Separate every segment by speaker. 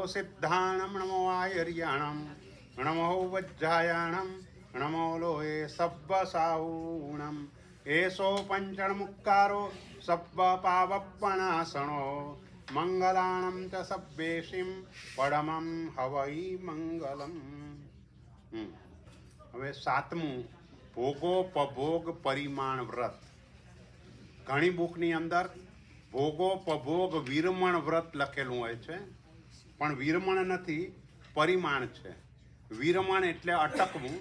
Speaker 1: સિદ્ધાણમ નમો આયર્યાણમ નમો વજ્જાયાણમ નમો લોહે સબ્બ સાહૂણમ એસો પંચણમુક્કારો સબ્બ પાવપણાસણો મંગલાણમ ચ સબ્બેશિમ પડમમ હવૈ મંગલમ. હવે સાતમું, ભોગોપભોગ પરિમાણ વ્રત. ઘણી બુકની અંદર ભોગોપભોગ વિરમણ વ્રત લખેલું હોય છે, પણ વિરમણ નથી, પરિમાણ છે. વિરમણ એટલે અટકવું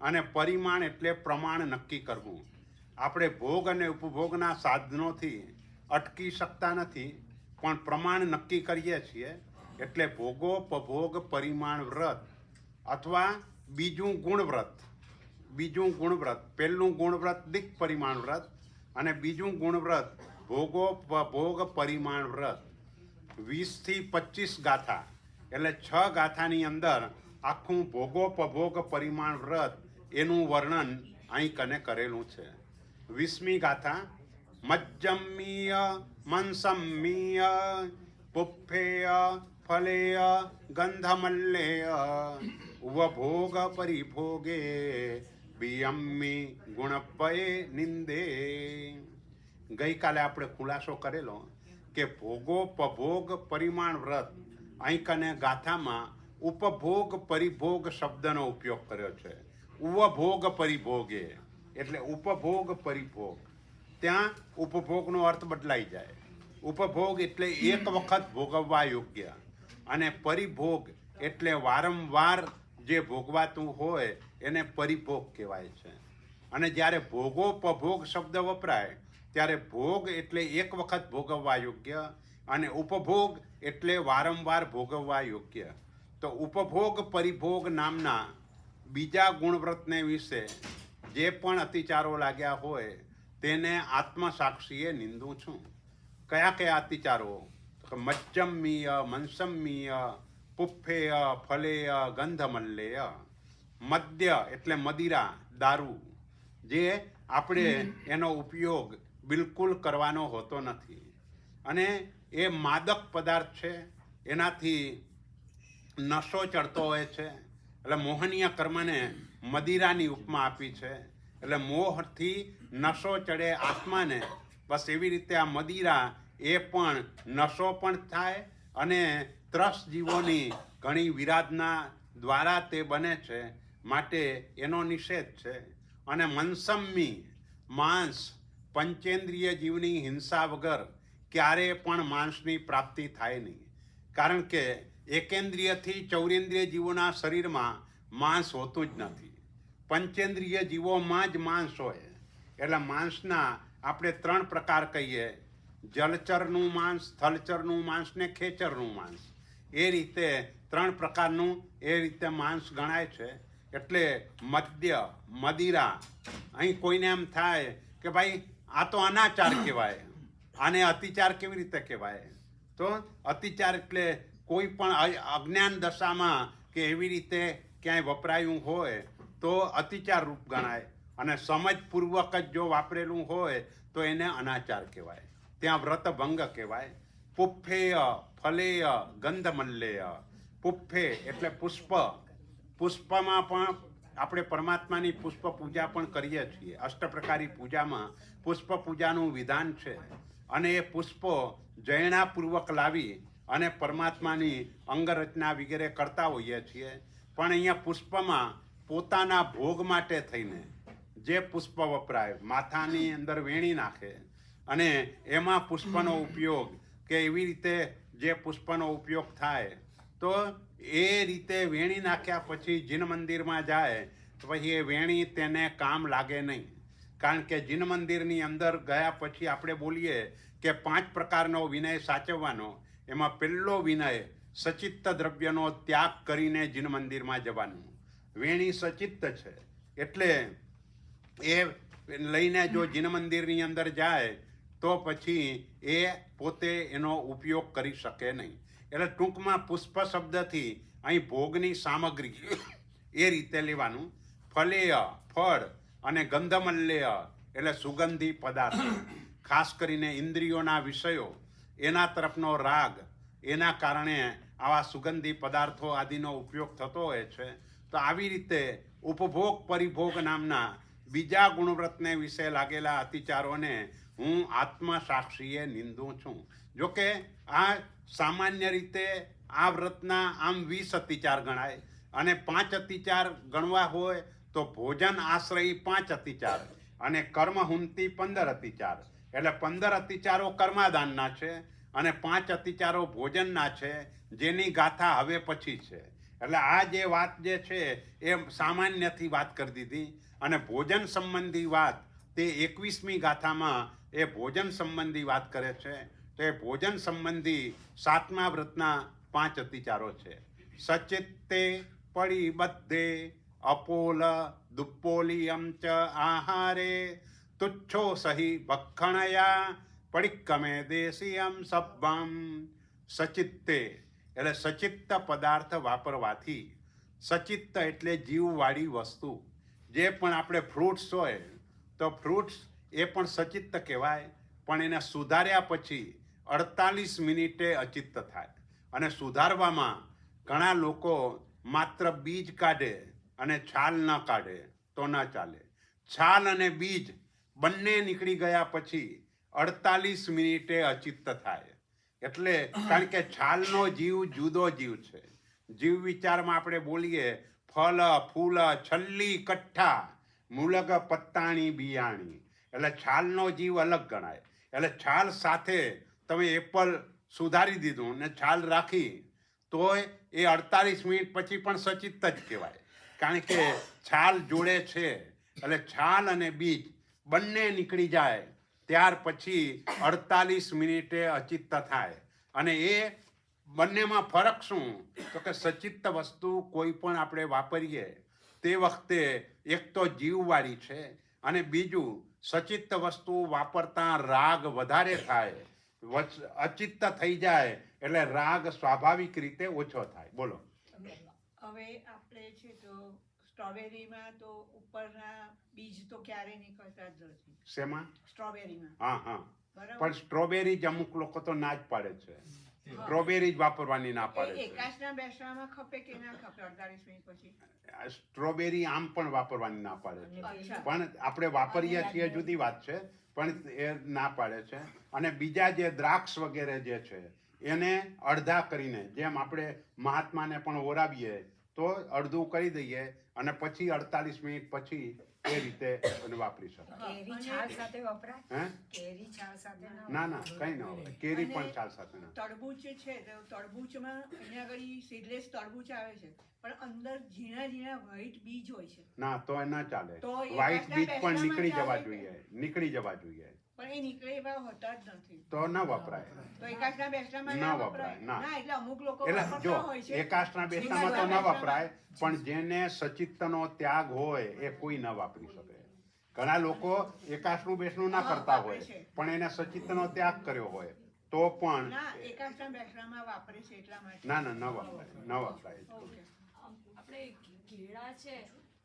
Speaker 1: અને પરિમાણ એટલે પ્રમાણ નક્કી કરવું. આપણે ભોગ અને ઉપભોગના સાધનોથી અટકી શકતા નથી, પણ પ્રમાણ નક્કી કરીએ છીએ. એટલે ભોગોપભોગ પરિમાણ વ્રત અથવા બીજું ગુણવ્રત. પહેલું ગુણવ્રત દિક પરિમાણ વ્રત અને બીજું ગુણવ્રત ભોગોપભોગ પરિમાણ વ્રત. 20 થી 25 ગાથા એટલે 6 ગાથાની અંદર આખું ભોગોપભોગ પરિમાણ વ્રત એનું વર્ણન અહીં કને કરેલું છે. 20મી ગાથા, મજ્જમ્મીય મનસમ્મીય પુફ્ફેય ફલેય ગંધમલ્લેય ઉપભોગ પરિભોગે બિયમ્મી ગુણપયે નિંદે. ગઈકાલે આપણે ખુલાસો કરેલો કે ભોગોપભોગ પરિમાણ વ્રત અહીં કને ગાથામાં ઉપભોગ પરિભોગ શબ્દનો ઉપયોગ કર્યો છે. ઉપભોગ પરિભોગે એટલે ઉપભોગ પરિભોગ. ત્યાં ઉપભોગનો અર્થ બદલાઈ જાય. ઉપભોગ એટલે એક વખત ભોગવવા યોગ્ય અને પરિભોગ એટલે વારંવાર જે ભોગવાતું હોય એને પરિભોગ કહેવાય છે. અને જ્યારે ભોગોપભોગ શબ્દ વપરાય ત્યારે ભોગ એટલે એક વખત ભોગવવા યોગ્ય અને ઉપભોગ એટલે વારંવાર ભોગવવા યોગ્ય. તો ઉપભોગ પરિભોગ નામના બીજા ગુણવ્રતને વિશે જે પણ અતિચારો લાગ્યા હોય તેને આત્મસાક્ષીએ નિંદું છું. કયા કયા અતિચારો? મજ્જમ્મીય મનસમ્મીય પુફ્ફેય ફલેય ગંધમલ્લેય. મદ્ય એટલે મદિરા, દારૂ, જે આપણે એનો ઉપયોગ બિલકુલ કરવાનો હોતો નથી અને એ માદક પદાર્થ છે. એનાથી નશો ચડતો હોય છે. એટલે મોહનીય કર્મને મદિરાની ઉપમા આપી છે. એટલે મોહથી નશો ચડે આત્માને, બસ એવી રીતે આ મદિરા એ પણ નશો પણ થાય અને ત્રસ્ત જીવોની ઘણી વિરાધના દ્વારા તે બને છે, માટે એનો નિષેધ છે. અને મનસમ્મી, માંસ, પંચેન્દ્રિય જીવની હિંસા વગર ક્યારેય પણ માંસની પ્રાપ્તિ થાય નહીં. કારણ કે એકેન્દ્રિયથી ચૌરેન્દ્રિય જીવોના શરીરમાં માંસ હોતું જ નથી. પંચેન્દ્રિય જીવોમાં જ માંસ હોય. એટલે માંસના આપણે 3 પ્રકાર કહીએ: જલચરનું માંસ, થલચરનું માંસ ને ખેચરનું માંસ. એ રીતે 3 પ્રકારનું એ રીતે માંસ ગણાય છે. એટલે મદ્ય, મદિરા, અહીં કોઈને એમ થાય કે ભાઈ આ તો અનાચાર કહેવાય, આને અતિચાર કેવી રીતે કહેવાય? તો અતિચાર એટલે કોઈ પણ અજ્ઞાન દશામાં કે એવી રીતે ક્યાંય વપરાયું હોય તો અતિચાર રૂપ ગણાય અને સમજપૂર્વક જ જો વાપરેલું હોય તો એને અનાચાર કહેવાય. ત્યાં વ્રતભંગ કહેવાય. પુફ્ફેય ફલેય ગંધમલ્લેય. પુફ્ફે એટલે પુષ્પ. પુષ્પમાં પણ આપણે પરમાત્માની પુષ્પ પૂજા પણ કરીએ છીએ. અષ્ટપ્રકારી પૂજામાં પુષ્પ પૂજાનું વિધાન છે અને એ પુષ્પો જયણાપૂર્વક લાવી અને પરમાત્માની અંગરચના વગેરે કરતા હોઈએ છીએ. પણ અહીંયા પુષ્પમાં પોતાના ભોગ માટે થઈને જે પુષ્પ વપરાય, માથાની અંદર વેણી નાખે અને એમાં પુષ્પનો ઉપયોગ કે એવી રીતે જે પુષ્પનો ઉપયોગ થાય, તો એ રીતે વેણી નાખ્યા પછી જીન મંદિરમાં જાય તો પછી એ વેણી તેને કામ લાગે નહીં. કારણ કે જીન મંદિરની અંદર ગયા પછી આપણે બોલીએ કે 5 પ્રકારનો વિનય સાચવવાનો. એમાં પહેલો વિનય સચિત્ત દ્રવ્યનો ત્યાગ કરીને જીન મંદિરમાં જવાનું. વેણી સચિત્ત છે એટલે એ લઈને જો જીન મંદિરની અંદર જાય તો પછી એ પોતે એનો ઉપયોગ કરી શકે નહીં. એટલે ટૂંકમાં પુષ્પ શબ્દથી અહીં ભોગની સામગ્રી એ રીતે લેવાનું. ફલેય ફળ અને ગંધમલ્લેય એટલે સુગંધી પદાર્થ. ખાસ કરીને ઇન્દ્રિયોના વિષયો, એના તરફનો રાગ, એના કારણે આવા સુગંધી પદાર્થો આદિનો ઉપયોગ થતો હોય છે. તો આવી રીતે ઉપભોગ પરિભોગ નામના બીજા ગુણવ્રતને વિશે લાગેલા અતિચારોને હું આત્મસાક્ષીએ નિંદું છું. જોકે આ સામાન્ય રીતે આ વ્રતના આમ 20 અતિચાર ગણાય અને 5 અતિચાર ગણવા હોય તો ભોજન આશ્રયી 5 અતિચાર અને કર્મહુંતી 15 અતિચાર. એટલે 15 અતિચારો કર્માદાનના છે અને 5 અતિચારો ભોજનના છે, જેની ગાથા હવે પછી છે. એટલે આ જે વાત જે છે એ સામાન્યથી વાત કરી દીધી અને ભોજન સંબંધી વાત તે 21મી ગાથામાં એ ભોજન સંબંધી વાત કરે છે. તો એ ભોજન સંબંધી 7મા વ્રતના 5 અતિચારો છે. સચિત્તે પરિબદ્ધે અપોલ દુપ્પોલિયમ ચ આહારે તુચ્છો સહી ભક્ષણયા પડિક્કમે દેશિયમ સબ્બમ. સચિત્તે એટલે સચિત્ત પદાર્થ વાપરવાથી. સચિત્ત એટલે જીવવાળી વસ્તુ. જે પણ આપણે ફ્રૂટ્સ હોય તો ફ્રૂટ્સ એ પણ સચિત્ત કહેવાય, પણ એને સુધાર્યા પછી 48 મિનિટે અચિત્ત થાય. અને સુધારવામાં ઘણા લોકો માત્ર બીજ કાઢે અને છાલ ન કાઢે તો ન ચાલે. છાલ અને બીજ બંને નીકળી ગયા પછી 48 મિનિટે અચિત્ત થાય. એટલે કારણ કે છાલનો જીવ જુદો જીવ છે. જીવ વિચારમાં આપણે બોલીએ ફલ ફૂલ છલ્લી કઠ્ઠા મૂલગ પત્તાણી બિયાણી. એટલે છાલનો જીવ અલગ ગણાય. એટલે છાલ સાથે તમે એપલ સુધારી દીધું ને છાલ રાખી તોય એ 48 મિનિટ પછી પણ સચિત્ત જ કહેવાય, કારણ કે છાલ જોડે છે. એટલે છાલ અને બીજ બંને નીકળી જાય ત્યાર પછી 48 મિનિટે અચિત્ત થાય. અને એ બંનેમાં ફરક શું? તો કે સચિત્ત વસ્તુ કોઈ પણ આપણે વાપરીએ તે વખતે એક તો જીવવાળી છે અને બીજું સચિત્ત વસ્તુ વાપરતા રાગ વધારે થાય. અચિત્ત થઈ જાય એટલે રાગ સ્વાભાવિક રીતે ઓછો થાય. બોલો.
Speaker 2: હવે આપણે છે તો સ્ટ્રોબેરીમાં તો ઉપરના બીજ તો ક્યારેય નીકળતા જ નથી.
Speaker 1: શેમાં?
Speaker 2: સ્ટ્રોબેરીમાં.
Speaker 1: હા.
Speaker 2: બરાબર.
Speaker 1: પણ સ્ટ્રોબેરી જ અમુક લોકો તો ના જ પાડે છે. સ્ટ્રોબેરી જ વાપરવાની ના પાડે છે.
Speaker 2: એકાશના બેસવામાં ખપે કે ના ખપે 48 મિનિટ પછી?
Speaker 1: સ્ટ્રોબેરી આમ પણ વાપરવાની ના પાડે છે,
Speaker 2: અચ્છા.
Speaker 1: પણ આપણે વાપરીએ છીએ જુદી વાત છે, પણ એ ના પાડે છે. અને બીજા જે દ્રાક્ષ વગેરે જે છે એને અડધા કરીને, જેમ આપણે મહાત્માને પણ ઓરાવીએ તો અડધું કરી દઈએ અને પછી 48 મિનિટ પછી એ રીતે એને વાપરી શકાય.
Speaker 3: કેરી છાલ સાથે વપરાય?
Speaker 1: હે?
Speaker 3: કેરી છાલ સાથે
Speaker 1: ના કઈ ન હોય. કેરી પણ છાલ સાથે ના.
Speaker 2: તરબૂચ છે તો તરબૂચમાં અહીંયા આગળ સીડલેસ તરબૂચ આવે છે પણ અંદર ઝીણા ઝીણા વ્હાઈટ બીજ હોય છે.
Speaker 1: ના તો એ ના ચાલે.
Speaker 2: તો એ
Speaker 1: વ્હાઈટ બીજ પણ
Speaker 2: બેસવામાં
Speaker 1: નીકળી જવા
Speaker 2: ચાલે કે?
Speaker 1: જોઈએ, નીકળી જવા જોઈએ.
Speaker 2: પણ એ નીકળે એવા હોતા જ નથી.
Speaker 1: તો ન વપરાય.
Speaker 2: તો એકાશના બેસવામાં
Speaker 1: ના
Speaker 2: ના
Speaker 1: વપરાય,
Speaker 2: વપરાય.
Speaker 1: ના.
Speaker 2: ના, એટલે અમુક લોકો
Speaker 1: એટલે
Speaker 2: વાપરતા
Speaker 1: જો
Speaker 2: હોય છે.
Speaker 1: એકાશના બેસનામાં તો ન વપરાય, પણ જેને સચિત્તનો ત્યાગ હોય એ કોઈ ન વાપરી શકે. ઘણા લોકો એકાશનું બેસનું ના કરતા હોય પણ એને સચિત્તનો ત્યાગ કર્યો હોય તો પણ
Speaker 2: ના, એકાશના બેસવામાં વાપરે છે એટલા માટે.
Speaker 1: ના ન વપરાય.
Speaker 2: ઓકે.
Speaker 4: આપણે કેળા છે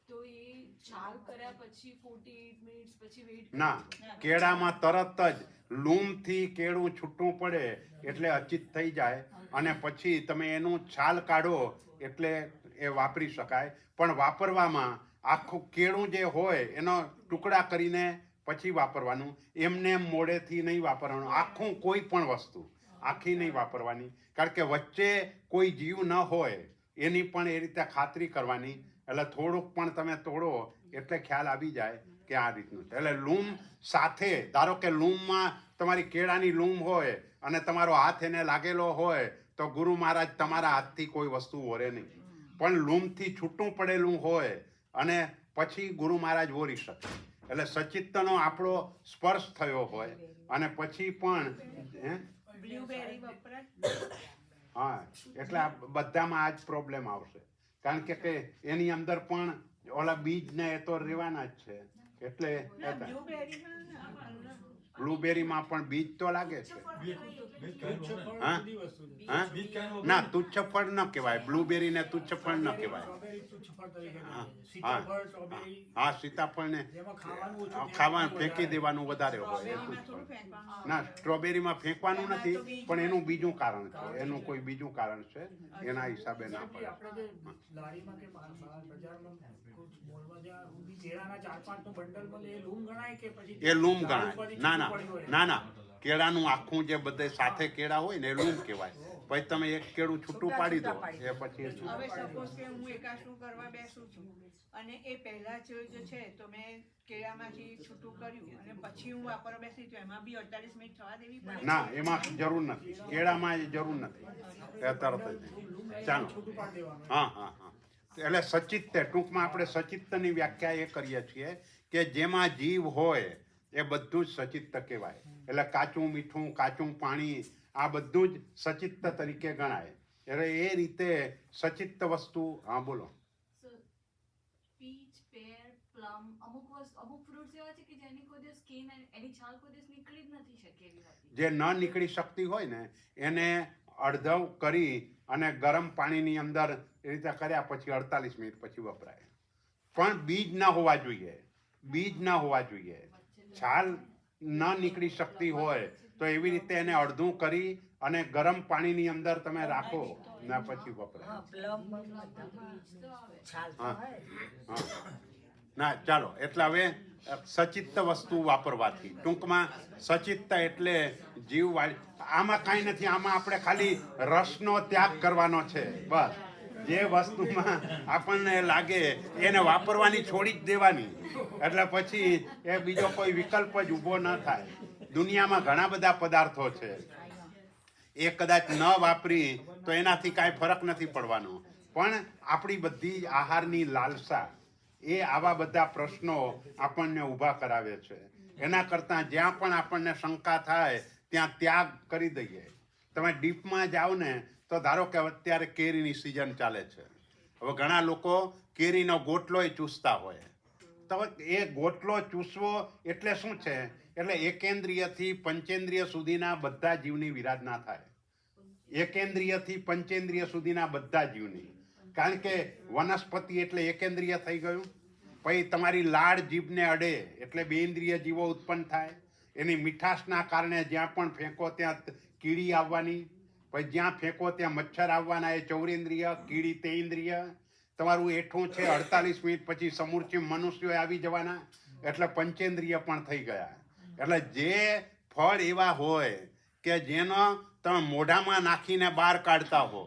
Speaker 4: તો એ છાલ કર્યા પછી 48 મિનિટ્સ પછી વેઇટ
Speaker 1: ના, કેળામાં તરત જ લૂમથી કેળું છૂટું પડે એટલે અચિત થઈ જાય અને પછી તમે એનું છાલ કાઢો એટલે એ વાપરી શકાય. પણ વાપરવામાં આખું કેળું જે હોય એનો ટુકડા કરીને પછી વાપરવાનું. એમને મોડેથી નહીં વાપરવાનું. આખું કોઈ પણ વસ્તુ આખી નહીં વાપરવાની, કારણ કે વચ્ચે કોઈ જીવ ન હોય એની પણ એ રીતે ખાતરી કરવાની. એટલે થોડુંક પણ તમે તોડો એટલે ખ્યાલ આવી જાય કે આ રીતનું છે. એટલે લૂમ સાથે, ધારો કે લૂમમાં તમારી કેળાની લૂમ હોય અને તમારો હાથ એને લાગેલો હોય તો ગુરુ મહારાજ તમારા હાથથી કોઈ વસ્તુ ઓરે નહીં. પણ લૂમથી છૂટું પડેલું હોય અને પછી ગુરુ મહારાજ ઓરી શકે. એટલે સચિત્તનો આપણો સ્પર્શ થયો હોય અને પછી પણ
Speaker 2: બ્લ્યુબેરી વપરાય?
Speaker 1: હા, એટલે આ બધામાં આ જ પ્રોબ્લેમ આવશે, કારણ કે એની અંદર પણ ઓલા બીજ ને એ તો રહેવાના જ છે. એટલે
Speaker 2: ના, બ્લ્યુબેરીમાં ના.
Speaker 1: બ્લુબેરીમાં પણ બીજ તો લાગે છે. હા? હા?
Speaker 5: બીજ ક્યાંનું
Speaker 1: ના, તુચ્છ ફળ ન કહેવાય. બ્લુબેરીને તુચ્છ ફળ ન કહેવાય. હા, સીતાફળને ખાવાનું ફેંકી દેવાનું વધારે હોય.
Speaker 2: સ્ટ્રોબેરીમાં થોડું ફેંકવાનું
Speaker 1: ના, સ્ટ્રોબેરીમાં ફેંકવાનું નથી, પણ એનું બીજું કારણ છે. એનું કોઈ બીજું કારણ છે, એના હિસાબે ના પડે.
Speaker 6: આપણે જે લારીમાં કે બજારમાં મોલમાં જ્યાં ઊંધી કેળાના 4-5 નું બંડલ મળે એ લૂમ ગણાય કે પછી
Speaker 1: એ લૂમ
Speaker 6: ઝાડ
Speaker 1: ગણાય.
Speaker 6: ઉપરથી
Speaker 1: ના ના
Speaker 6: છૂટું પડ્યું હોય?
Speaker 1: ના ના, કેળાનું આખું જે બધે સાથે કેળા હોય ને એ લૂમ કહેવાય. પછી તમે એક કેળું છૂટું પાડી દો એ પછી
Speaker 2: હવે સપોઝ કે હું એકાશનું કરવા બેસું છું અને એ પહેલા જ જે છે તો મેં કેળામાંથી છૂટું કર્યું અને પછી હું વાપરવા બેસી તો એમાં બી 48 મિનિટ થવા દેવી પડે?
Speaker 1: ના, એમાં જરૂર નથી. કેળામાં એ જરૂર નથી. એ તરત જ. ચાલો.
Speaker 6: છૂટું પાડી દેવાનું.
Speaker 1: હા હા હા. એટલે સચિત્ત, ટૂંકમાં આપણે સચિત્તની વ્યાખ્યા એ કરીએ છીએ કે જેમાં જીવ હોય એ બધું જ સચિત્ત કહેવાય. એટલે કાચું મીઠું, કાચું પાણી, આ બધું જ સચિત્ત તરીકે ગણાય. એટલે એ રીતે સચિત્ત વસ્તુ. હા, બોલો.
Speaker 4: પીચ, પેર, પ્લમ, અમુક ફ્રૂટ્સ એવા છે કે જેની કોઈ દિવસ સ્કિન એની છાલ કોઈ દિવસ નીકળી જ નથી શકે એવી હતી.
Speaker 1: જે ન નીકળી શકતી હોય ને એને અડધવ કરી અને ગરમ પાણીની અંદર એ રીતે કર્યા પછી 48 મિનિટ પછી વપરાય. પણ બીજ ના હોવા જોઈએ. બીજ ના હોવા જોઈએ. છાલ ન નીકળી શકતી હોય તો એવી રીતે એને અડધું કરી અને ગરમ પાણીની અંદર તમે રાખો ને પછી વપરાય.
Speaker 3: હા, પ્લમ છાલ તો
Speaker 1: હા.
Speaker 3: હોય.
Speaker 1: હા. ના, ચાલો. એટલે હવે સચિત્ત વસ્તુ વાપરવાથી, ટૂંકમાં સચિત્ત એટલે જીવવાળી. આમાં કાંઈ નથી. આમાં આપણે ખાલી રસનો ત્યાગ કરવાનો છે બસ. જે વસ્તુમાં આપણને લાગે એને વાપરવાની છોડી જ દેવાની. એટલે પછી એ બીજો કોઈ વિકલ્પ જ ઊભો ન થાય. દુનિયામાં ઘણા બધા પદાર્થો છે, એ કદાચ ન વાપરી તો એનાથી કાંઈ ફરક નથી પડવાનો. પણ આપણી બધી આહારની લાલસા એ આવા બધા પ્રશ્નો આપણને ઊભા કરાવે છે. એના કરતાં જ્યાં પણ આપણને શંકા થાય ત્યાં ત્યાગ કરી દઈએ. તમે ડીપમાં જાઓ ને તો ધારો કે અત્યારે કેરીની સિઝન ચાલે છે. હવે ઘણા લોકો કેરીનો ગોટલોય ચૂસતા હોય. તો એ ગોટલો ચૂસવો એટલે શું છે? એટલે એકેન્દ્રિયથી પંચેન્દ્રિય સુધીના બધા જીવની વિરાધના થાય. એકેન્દ્રિયથી પંચેન્દ્રિય સુધીના બધા જીવની. કારણ કે વનસ્પતિ એટલે એકેન્દ્રિય થઈ ગયું. પછી તમારી લાળ જીભને અડે એટલે 2 ઇન્દ્રિય જીવો ઉત્પન્ન થાય. એની મીઠાશના કારણે જ્યાં પણ ફેંકો ત્યાં કીડી આવવાની. પછી જ્યાં ફેંકો ત્યાં મચ્છર આવવાના, એ 4 ઇન્દ્રિય. કીડી 3 ઇન્દ્રિય. તમારું એઠું છે 48 મિનિટ પછી સમૂર્ચિ મનુષ્યો આવી જવાના. એટલે પંચેન્દ્રિય પણ થઈ ગયા. એટલે જે ફળ એવા હોય કે જેનો તમે મોઢામાં નાખીને બહાર કાઢતા હો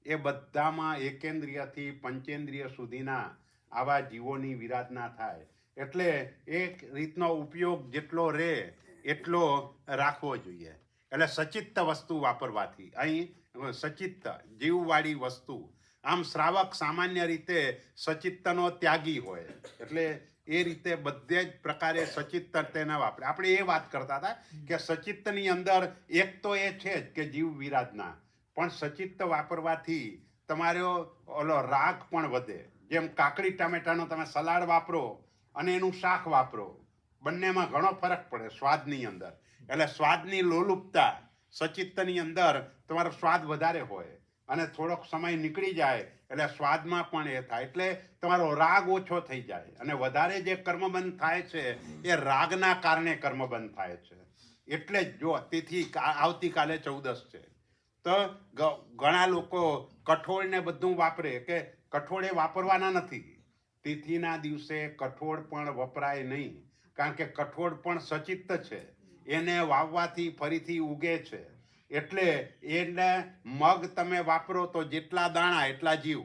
Speaker 1: એ બધામાં એકેન્દ્રિયથી પંચેન્દ્રિય સુધીના આવા જીવોની વિરાધના થાય. એટલે એક રીતનો ઉપયોગ જેટલો રહે એટલો રાખવો જોઈએ. એટલે સચિત્ત વસ્તુ વાપરવાથી, અહીં સચિત્ત જીવવાળી વસ્તુ. આમ શ્રાવક સામાન્ય રીતે સચિત્તનો ત્યાગી હોય. એટલે એ રીતે બધે જ પ્રકારે સચિત્ત તેને વાપરે. આપણે એ વાત કરતા હતા કે સચિત્તની અંદર એક તો એ છે જ કે જીવ વિરાધના, પણ સચિત્ત વાપરવાથી તમારો ઓલો રાગ પણ વધે. જેમ કાકડી ટામેટાનો તમે સલાડ વાપરો અને એનું શાક વાપરો, બંનેમાં ઘણો ફરક પડે સ્વાદની અંદર. એટલે સ્વાદની લોલુપતા સચિત્તની અંદર તમારો સ્વાદ વધારે હોય અને થોડોક સમય નીકળી જાય એટલે સ્વાદમાં પણ એ થાય. એટલે તમારો રાગ ઓછો થઈ જાય અને વધારે જે કર્મબંધ થાય છે એ રાગના કારણે કર્મબંધ થાય છે. એટલે જ જો તિથિ આવતીકાલે 14 છે તો ઘણા લોકો કઠોળને બધું વાપરે કે કઠોળ એ વાપરવાના નથી. તિથિના દિવસે કઠોળ પણ વપરાય નહીં. કારણ કે કઠોળ પણ સચિત્ત છે. એને વાવવાથી ફરીથી ઉગે છે. એટલે એને મગ તમે વાપરો તો જેટલા દાણા એટલા જીવ.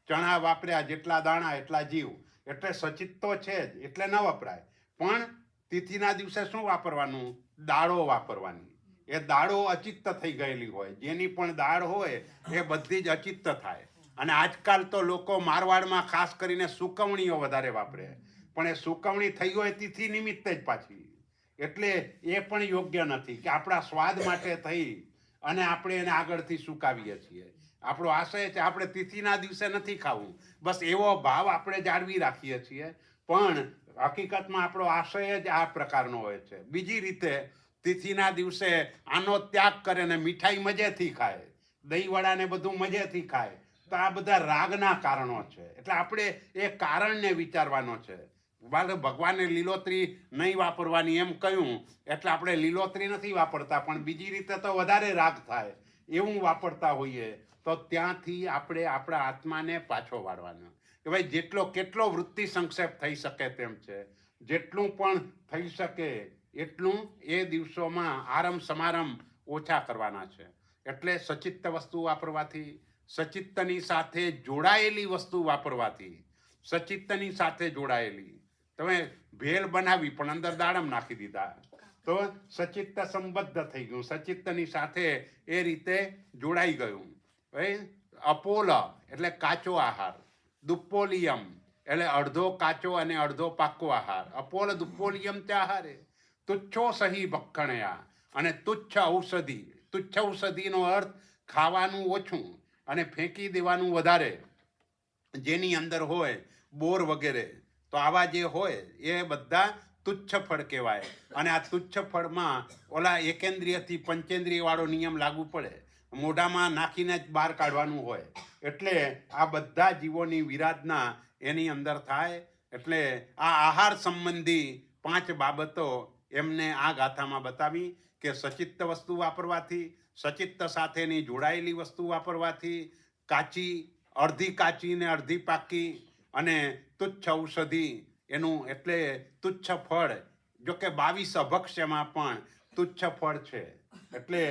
Speaker 1: ચણા વાપર્યા જેટલા દાણા એટલા જીવ. એટલે સચિત્ત તો છે જ, એટલે ન વપરાય. પણ તિથિના દિવસે શું વાપરવાનું? દાળો વાપરવાની. એ દાળો અચિત્ત થઈ ગયેલી હોય. જેની પણ દાળ હોય એ બધી જ અચિત્ત થાય. અને આજકાલ તો લોકો મારવાડમાં ખાસ કરીને સુકવણીઓ વધારે વાપરે. પણ એ સુકવણી થઈ હોય તિથિ નિમિત્તે જ પાછી. એટલે એ પણ યોગ્ય નથી કે આપણા સ્વાદ માટે થઈ અને આપણે એને આગળથી સુકાવીએ છીએ. આપણો આશય છે આપણે તિથિના દિવસે નથી ખાવું, બસ એવો ભાવ આપણે જાળવી રાખીએ છીએ. પણ હકીકતમાં આપણો આશય જ આ પ્રકારનો હોય છે. બીજી રીતે તિથિના દિવસે આનો ત્યાગ કરે ને મીઠાઈ મજેથી ખાય, દહીંવડા ને બધું મજેથી ખાય, તો આ બધા રાગના કારણો છે. એટલે આપણે એ કારણને વિચારવાનો છે. ભગવાને લીલોતરી નહીં વાપરવાની એમ કહ્યું એટલે આપણે લીલોતરી નથી વાપરતા, પણ બીજી રીતે તો વધારે રાગ થાય એવું વાપરતા હોઈએ, તો ત્યાંથી આપણે આપણા આત્માને પાછો વાળવાનો કે ભાઈ કેટલો વૃત્તિ સંક્ષેપ થઈ શકે તેમ છે, જેટલું પણ થઈ શકે એટલું એ દિવસોમાં આરંભ સમારંભ ઓછા કરવાના છે. એટલે સચિત્ત વસ્તુ વાપરવાથી, સચિત્તની સાથે જોડાયેલી વસ્તુ વાપરવાથી, સચિત્તની સાથે જોડાયેલી, તમે ભેળ બનાવી પણ અંદર દાડમ નાખી દીધા તો સચિત્ત સંબદ્ધ થઈ ગયું, સચિત્તની સાથે એ રીતે જોડાઈ ગયું. અપોલ એટલે કાચો આહાર, દુપ્પોલિયમ એટલે અડધો કાચો અને અડધો પાકો આહાર. અપોલ દુપ્પોલિયમ તે આહારે તુચ્છો સહી ભક્ષણયા, અને તુચ્છ ઔષધિ. તુચ્છ ઔષધિનો અર્થ ખાવાનું ઓછું અને ફેંકી દેવાનું વધારે, જેની અંદર હોય બોર વગેરે. તો આવા જે હોય એ બધા તુચ્છ ફળ કહેવાય. અને આ તુચ્છ ફળમાં ઓલા એકેન્દ્રિયથી પંચેન્દ્રિય વાળો નિયમ લાગુ પડે, મોઢામાં નાખીને જ બહાર કાઢવાનું હોય. એટલે આ બધા જીવોની વિરાધના એની અંદર થાય. એટલે આ આહાર સંબંધી 5 બાબતો એમને આ ગાથામાં બતાવી કે સચિત્ત વસ્તુ વાપરવાથી, સચિત્ત સાથેની જોડાયેલી વસ્તુ વાપરવાથી, કાચી, અડધી કાચી ને અડધી પાકી, અને તુચ્છ ઔષધિ એનું એટલે તુચ્છ ફળ. જો કે 22 અભક્ષ્યમાં પણ તુચ્છ ફળ છે, એટલે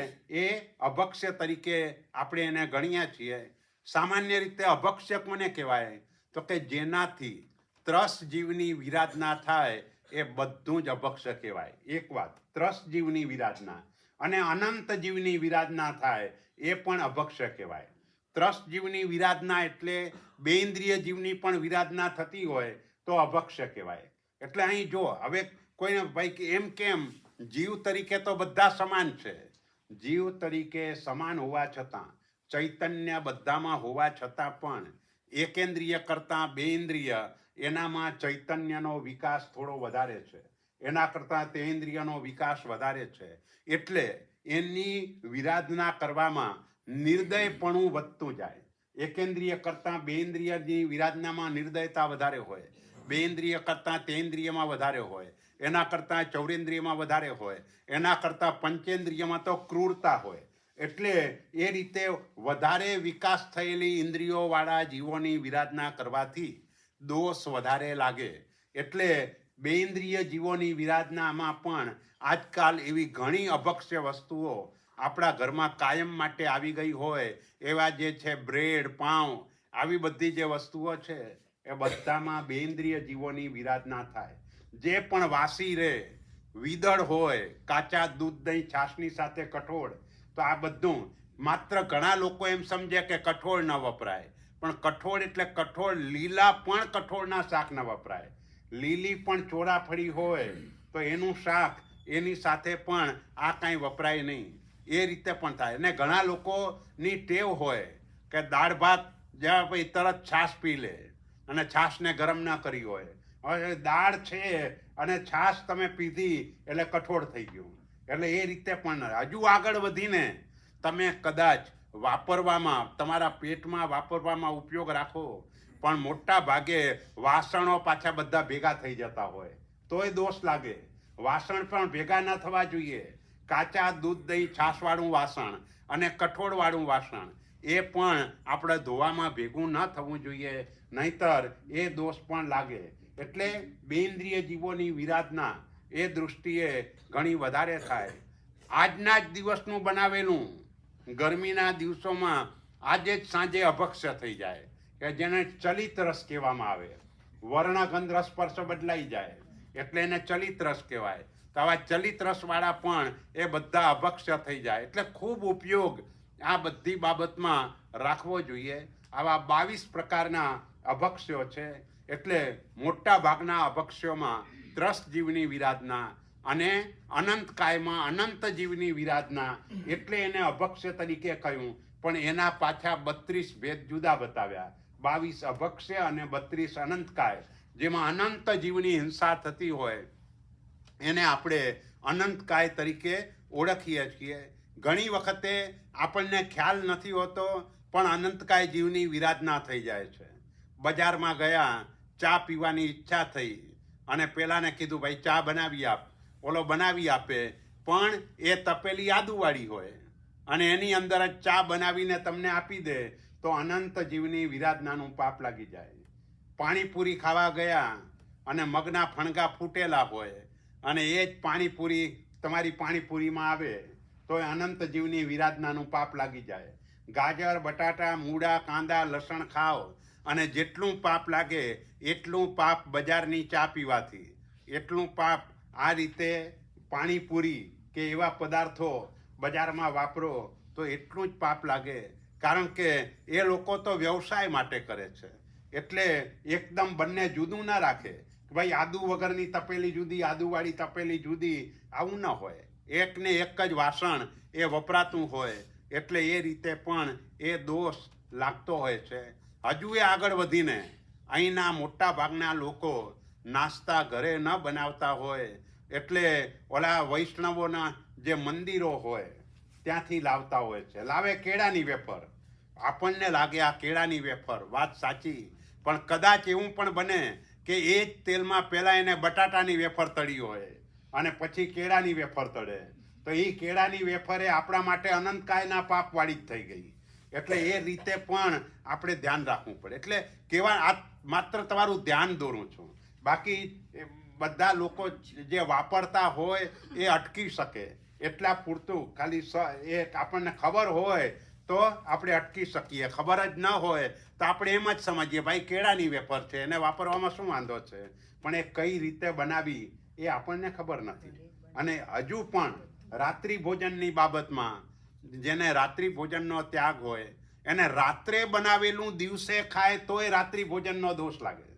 Speaker 1: એ અભક્ષ્ય તરીકે આપણે એને ગણીએ છીએ. સામાન્ય રીતે અભક્ષ્ય કોને કહેવાય? તો કે જેનાથી ત્રસ જીવની વિરાધના થાય એ બધું જ અભક્ષ્ય કહેવાય. એક વાત, ત્રસ જીવની વિરાધના, અને અનંત જીવની વિરાધના થાય એ પણ અભક્ષ્ય કહેવાય. ત્રસ જીવની વિરાધના એટલે બેઇન્દ્રિય જીવની પણ વિરાધના થતી હોય તો અભક્ષ્ય કહેવાય. એટલે અહીં જો હવે કોઈને ભાઈ એમ કેમ, જીવ તરીકે તો બધા સમાન છે. જીવ તરીકે સમાન હોવા છતાં, ચૈતન્ય બધામાં હોવા છતાં પણ એકેન્દ્રિય કરતાં બેઇન્દ્રિય એનામાં ચૈતન્યનો વિકાસ થોડો વધારે છે, એના કરતાં તેન્દ્રિયનો વિકાસ વધારે છે. એટલે એની વિરાધના કરવામાં નિર્દયપણું વધતું જાય. એકેન્દ્રિય કરતાં બેઇન્દ્રિયની વિરાધનામાં નિર્દયતા વધારે હોય, બેઇન્દ્રિય કરતાં તેન્દ્રિયમાં વધારે હોય, એના કરતાં ચૌરેન્દ્રિયમાં વધારે હોય, એના કરતાં પંચેન્દ્રિયમાં તો ક્રૂરતા હોય. એટલે એ રીતે વધારે વિકાસ થયેલી ઇન્દ્રિયોવાળા જીવોની વિરાધના કરવાથી દોષ વધારે લાગે. એટલે બેઇન્દ્રિય જીવોની વિરાધનામાં પણ આજકાલ એવી ઘણી અભક્ષ્ય વસ્તુઓ આપણા ઘરમાં કાયમ માટે આવી ગઈ હોય, એવા જે છે બ્રેડ, પાઉં, આવી બધી જે વસ્તુઓ છે એ બધામાં બેઇન્દ્રિય જીવોની વિરાધના થાય. જે પણ વાસી રહે, વિદળ હોય, કાચા દૂધ, દહીં, છાશની સાથે કઠોળ, તો આ બધું માત્ર ઘણા લોકો એમ સમજે કે કઠોળ ન વપરાય, પણ કઠોળ એટલે કઠોળ, લીલા પણ કઠોળના શાક ન વપરાય. લીલી પણ ચોળાફળી હોય તો એનું શાક એની સાથે પણ આ કાંઈ વપરાય નહીં. એ રીતે પણ થાય. અને ઘણા લોકોની ટેવ હોય કે દાળ ભાત જ્યાં પછી તરત છાશ પી લે, અને છાશને ગરમ ના કરી હોય. હવે દાળ છે અને છાશ તમે પીધી એટલે કઠોળ થઈ ગયું. એટલે એ રીતે પણ હજુ આગળ વધીને તમે કદાચ વાપરવામાં, તમારા પેટમાં વાપરવામાં ઉપયોગ રાખો, પણ મોટા ભાગે વાસણો પાછા બધા ભેગા થઈ જતા હોય તોય દોષ લાગે. વાસણ પણ ભેગા ન થવા જોઈએ. કાચા દૂધ, દહીં, છાશવાળું વાસણ અને કઠોળવાળું વાસણ એ પણ આપણે ધોવામાં ભેગું ન થવું જોઈએ, નહીતર એ દોષ પણ લાગે. એટલે બેઇન્દ્રિય જીવોની વિરાધના એ દૃષ્ટિએ ઘણી વધારે થાય. આજના જ દિવસનું બનાવેલું ગરમીના દિવસોમાં આજે જ સાંજે અભક્ષ્ય થઈ જાય, કે જેને ચલિત રસ કહેવામાં આવે. વર્ણગંધ રસ સ્પર્શ બદલાઈ જાય એટલે એને ચલિત રસ કહેવાય. તો આવા ચલિત રસવાળા પણ એ બધા અભક્ષ્ય થઈ જાય. એટલે ખૂબ ઉપયોગ આ બધી બાબતમાં રાખવો જોઈએ. આવા 22 પ્રકારના અભક્ષ્યો છે. એટલે મોટા ભાગના અભક્ષ્યોમાં ત્રસ જીવની વિરાધના અને અનંત કાયમાં અનંત જીવની વિરાધના, એટલે એને અભક્ષ્ય તરીકે કહ્યું. પણ એના પાછા 32 ભેદ જુદા બતાવ્યા. 22 અભક્ષ્ય અને 32 અનંત કાય. જેમાં અનંત જીવની હિંસા થતી હોય એને આપણે અનંતકાય તરીકે ઓળખીએ છીએ. ઘણી વખતે આપણને ખ્યાલ નથી હોતો પણ અનંતકાય જીવની વિરાધના થઈ જાય છે. બજારમાં ગયા, ચા પીવાની ઈચ્છા થઈ અને પેલાને કીધું ભાઈ ચા બનાવી આપ. ઓલો બનાવી આપે પણ એ તપેલી આદુવાળી હોય અને એની અંદર જ ચા બનાવીને તમને આપી દે તો અનંત જીવની વિરાધનાનું પાપ લાગી જાય. પાણીપુરી ખાવા ગયા અને મગના ફણગા ફૂટેલા હોય અને એ જ પાણીપુરી તમારી પાણીપુરીમાં આવે તો એ અનંત જીવની વિરાધનાનું પાપ લાગી જાય. ગાજર, બટાટા, મૂળા, કાંદા, લસણ ખાઓ અને જેટલું પાપ લાગે એટલું પાપ બજારની ચા પીવાથી, એટલું પાપ આ રીતે પાણીપુરી કે એવા પદાર્થો બજારમાં વાપરો તો એટલું જ પાપ લાગે. કારણ કે એ લોકો તો વ્યવસાય માટે કરે છે એટલે એકદમ બંને જુદું ના રાખે કે ભાઈ આદુ વગરની તપેલી જુદી, આદુવાળી તપેલી જુદી, આવું ન હોય. એક ને એક જ વાસણ એ વપરાતું હોય એટલે એ રીતે પણ એ દોષ લાગતો હોય છે. હજુ એ આગળ વધીને અહીંના મોટા ભાગના લોકો નાસ્તા ઘરે ન બનાવતા હોય એટલે ઓલા વૈષ્ણવોના જે મંદિરો હોય ત્યાંથી લાવતા હોય છે. લાવે કેળાની વેફર, આપણને લાગે આ કેળાની વેફર, વાત સાચી, પણ કદાચ એવું પણ બને કે એ જ તેલમાં પહેલાં એને બટાટાની વેફર તળી હોય અને પછી કેળાની વેફર તળે તો એ કેળાની વેફર એ આપણા માટે અનંતકાયના પાપવાળી જ થઈ ગઈ. એટલે એ રીતે પણ આપણે ધ્યાન રાખવું પડે. એટલે કેવા આ માત્ર તમારું ધ્યાન દોરું છું, બાકી બધા લોકો જે વાપરતા હોય એ અટકી શકે એટલા પૂરતું ખાલી એ આપણને ખબર હોય તો આપણે અટકી શકીએ. ખબર જ ન હોય તો આપણે એમ જ સમજીએ ભાઈ કેળાની વેફર છે એને વાપરવામાં શું વાંધો છે, પણ એ કઈ રીતે બનાવી એ આપણને ખબર નથી. અને હજુ પણ રાત્રિ ભોજનની બાબતમાં જેને રાત્રિ ભોજનનો ત્યાગ હોય એને રાત્રે બનાવેલું દિવસે ખાય તોય રાત્રિ ભોજનનો દોષ લાગે.